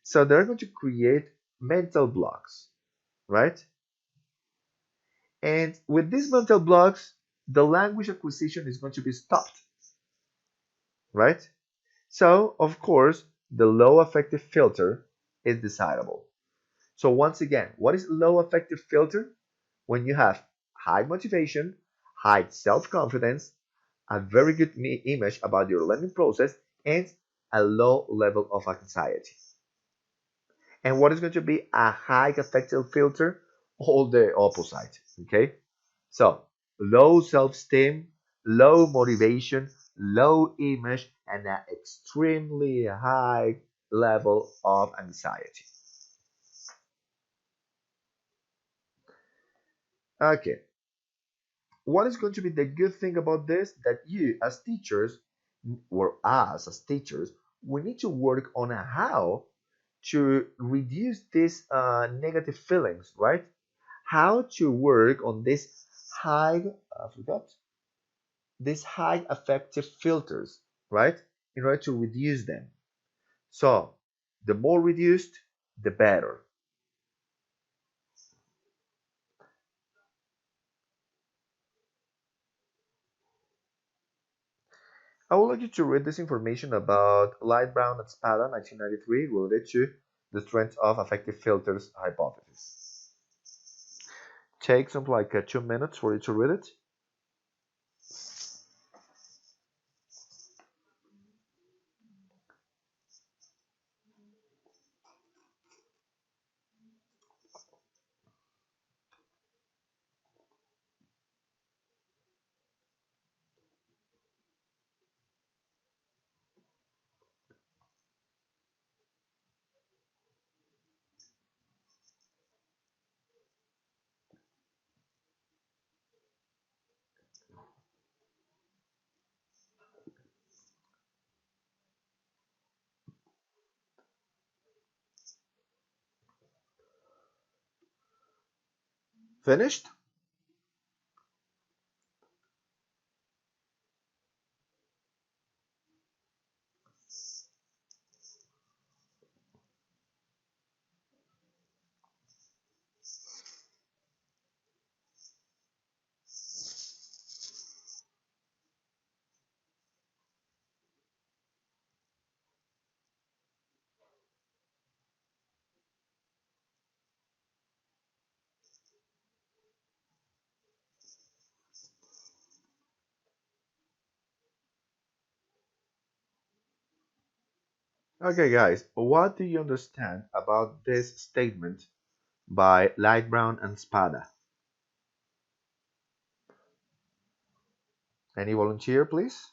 So they're going to create mental blocks, right? And with these mental blocks, the language acquisition is going to be stopped, right? So, of course, the low affective filter is desirable. So once again, what is low affective filter? When you have high motivation, high self-confidence, a very good image about your learning process, and a low level of anxiety. And what is going to be a high affective filter? All the opposite, okay? So, low self-esteem, low motivation, low image, and an extremely high level of anxiety. Okay. what is going to be the good thing about this? That you as teachers, or us as teachers, we need to work on how to reduce these negative feelings, right? How to work on this high, I forgot, these high affective filters, right? In order to reduce them. So the more reduced, the better. I would like you to read this information about Light Brown and Spada, 1993, related to the strength of affective filters hypothesis. Take something like 2 minutes for you to read it. Finished? Okay, guys, what do you understand about this statement by Light Brown and Spada? Any volunteer, please?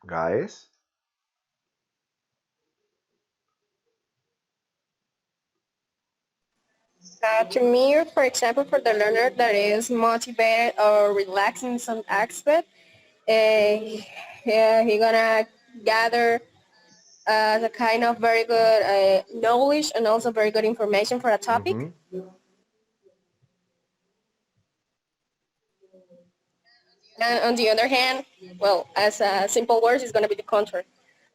Guys? To me, for example, for the learner that is motivated or relaxed in some aspect, yeah, he gonna gather the kind of very good knowledge and also very good information for a topic. Mm-hmm. And on the other hand, well, as simple words, it's gonna be the contrary.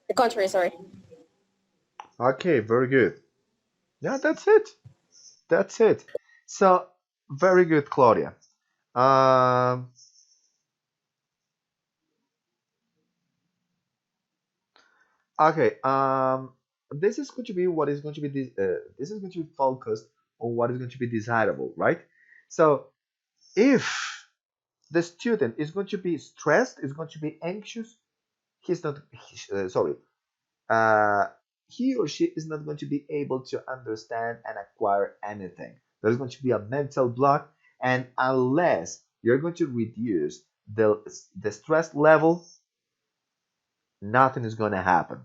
The contrary, sorry. Okay, very good. Yeah, that's it. That's it. So, very good, Claudia. Um, okay. This is going to be what is going to be this is going to be focused on what is going to be desirable, right? So, if the student is going to be stressed, is going to be anxious, he's not. Sorry. Uh, he or she is not going to be able to understand and acquire anything. There's going to be a mental block, and unless you're going to reduce the stress level, nothing is going to happen,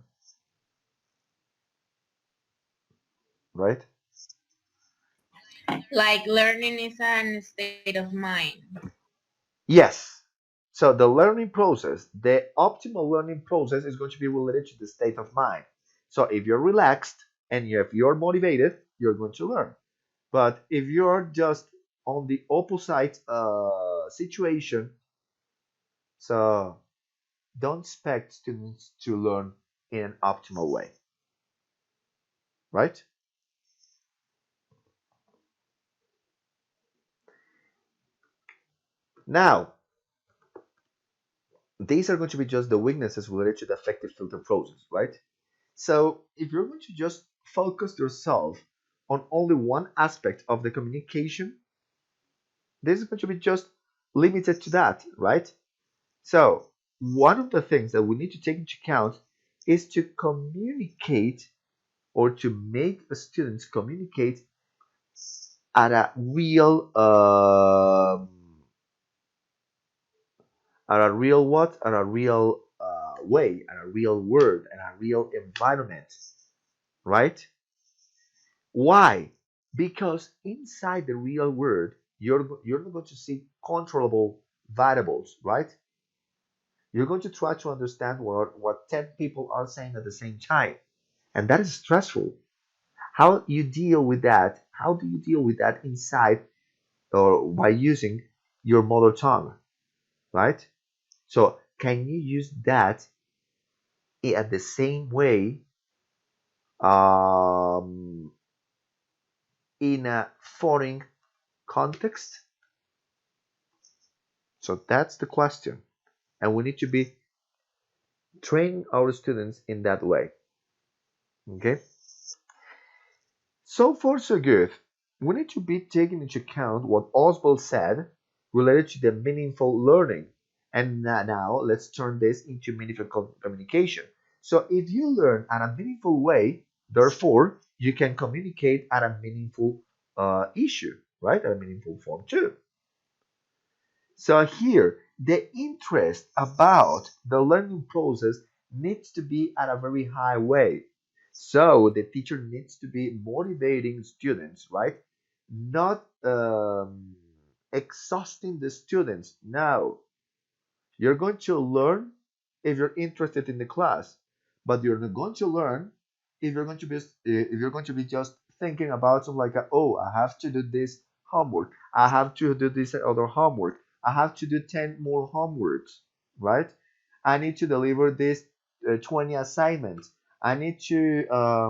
right? Like learning is an state of mind. Yes. So the learning process, the optimal learning process is going to be related to the state of mind. So if you're relaxed and if you're motivated, you're going to learn. But if you're just on the opposite situation, so don't expect students to learn in an optimal way, right? Now, these are going to be just the weaknesses related to the affective filter process, right? So if you're going to just focus yourself on only one aspect of the communication, this is going to be just limited to that, right? So one of the things that we need to take into account is to communicate or to make the students communicate at a real at a real what? At a real way, at a real word, at a real environment, right? Why? Because inside the real world, you're not going to see controllable variables, right? You're going to try to understand what 10 people are saying at the same time. And that is stressful. How you deal with that? How do you deal with that inside or by using your mother tongue, right? So can you use that at the same way um, in a foreign context? So that's the question. And we need to be training our students in that way. Okay? So far, so good. We need to be taking into account what Oswald said related to the meaningful learning. And now let's turn this into meaningful communication. So if you learn at a meaningful way, therefore, you can communicate at a meaningful issue, right? At a meaningful form too. So here, the interest about the learning process needs to be at a very high way. So the teacher needs to be motivating students, right? Not exhausting the students. No, you're going to learn if you're interested in the class, but you're not going to learn if you're going to be just thinking about something like, oh, I have to do this homework, I have to do this other homework, I have to do 10 more homeworks, right? I need to deliver this 20 assignments. I need to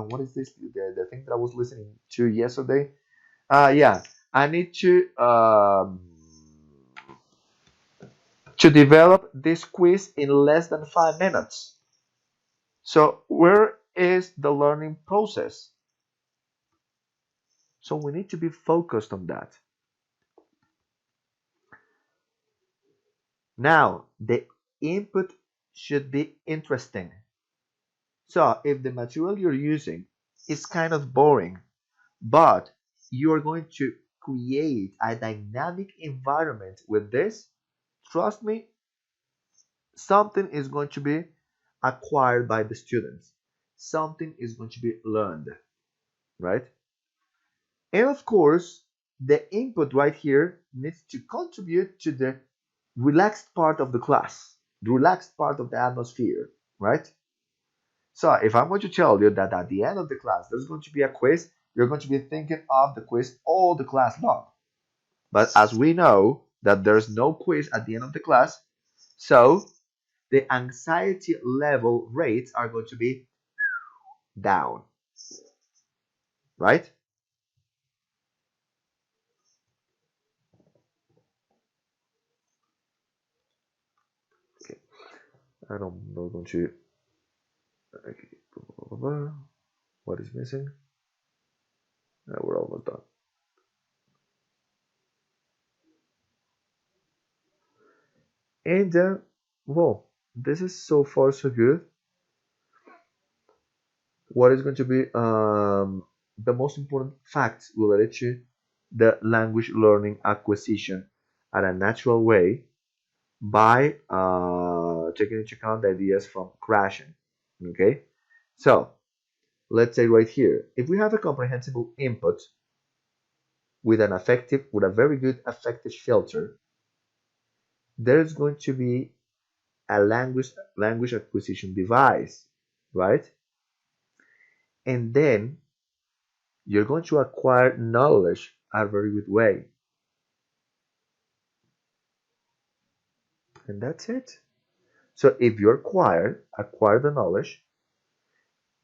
what is this the thing that I was listening to yesterday? Yeah, I need to develop this quiz in less than 5 minutes. So where is the learning process? So we need to be focused on that. Now, the input should be interesting. So if the material you're using is kind of boring, but you are going to create a dynamic environment with this, trust me, something is going to be acquired by the students. Something is going to be learned, right? And of course, the input right here needs to contribute to the relaxed part of the class, the relaxed part of the atmosphere, right? So if I'm going to tell you that at the end of the class there's going to be a quiz, you're going to be thinking of the quiz all the class long. But as we know that there's no quiz at the end of the class, so the anxiety level rates are going to be down, right? Okay, I'm not going to. Okay, blah, blah, blah. What is missing? We're almost done. And well, this is so far so good. What is going to be the most important facts related to the language learning acquisition at a natural way by taking into account the ideas from Krashen. Okay, so let's say right here, if we have a comprehensible input with a very good affective filter, there's going to be a language acquisition device, right? And then you're going to acquire knowledge a very good way. And that's it. So if you acquire the knowledge,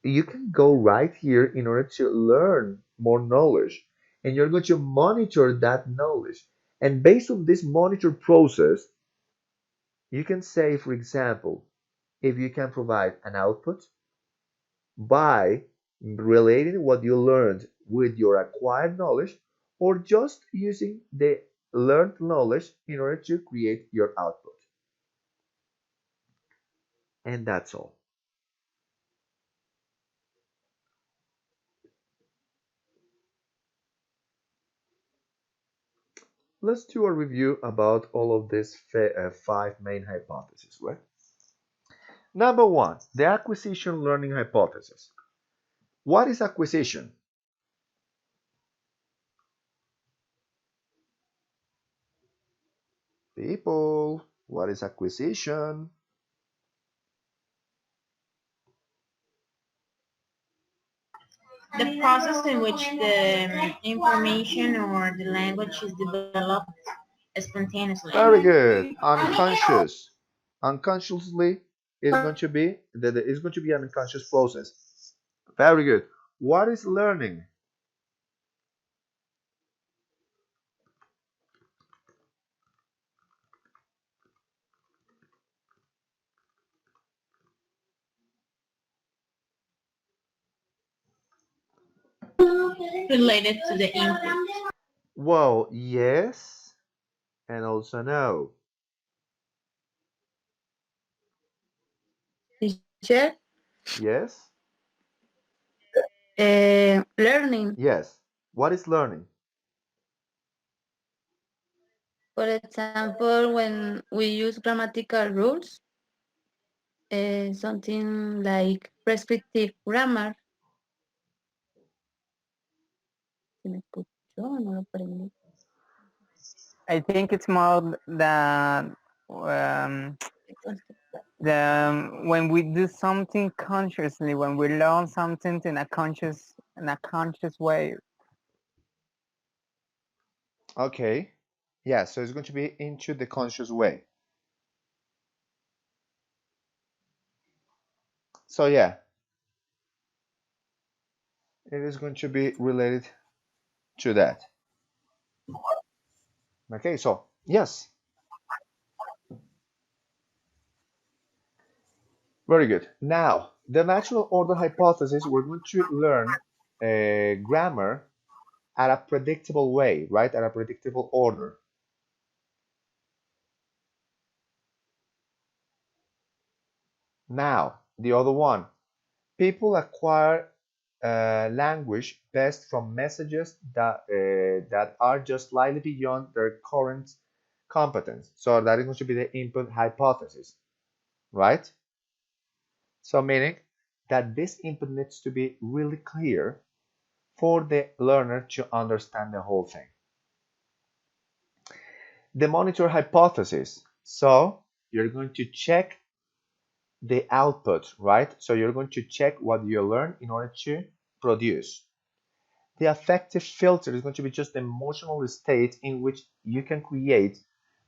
you can go right here in order to learn more knowledge. And you're going to monitor that knowledge. And based on this monitor process, you can say, for example, if you can provide an output by relating what you learned with your acquired knowledge or just using the learned knowledge in order to create your output. And that's all. let's do a review about all of these five main hypotheses, right? Number one, the acquisition learning hypothesis. What is acquisition? People, what is acquisition? The process in which the information or the language is developed spontaneously. Very good. Unconscious. Unconsciously is going to be an unconscious process. Very good. What is learning? Related to the input. Well, yes and also no. Teacher, Yes? learning. Yes. What is learning? For example, when we use grammatical rules, something like prescriptive grammar. ¿Se me escuchó o no lo prendí? I think it's more the when we do something consciously, when we learn something in a conscious way. Okay. Yeah, so it's going to be into the conscious way. So yeah, it is going to be related to that. Okay, so yes. Very good. Now, the natural order hypothesis, we're going to learn grammar at a predictable way, right? At a predictable order. Now, the other one. People acquire language best from messages that are just slightly beyond their current competence. So that is going to be the input hypothesis, right? So meaning that this input needs to be really clear for the learner to understand the whole thing. The monitor hypothesis. So you're going to check the output, right? So you're going to check what you learn in order to produce. The affective filter is going to be just the emotional state in which you can create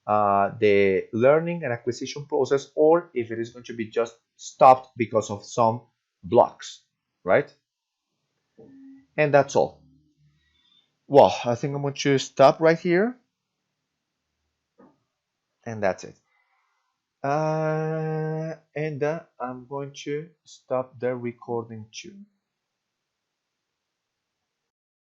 the learning and acquisition process, or if it is going to be just stopped because of some blocks, right? And that's all. Well, I think I'm going to stop right here. And that's it. And I'm going to stop the recording too.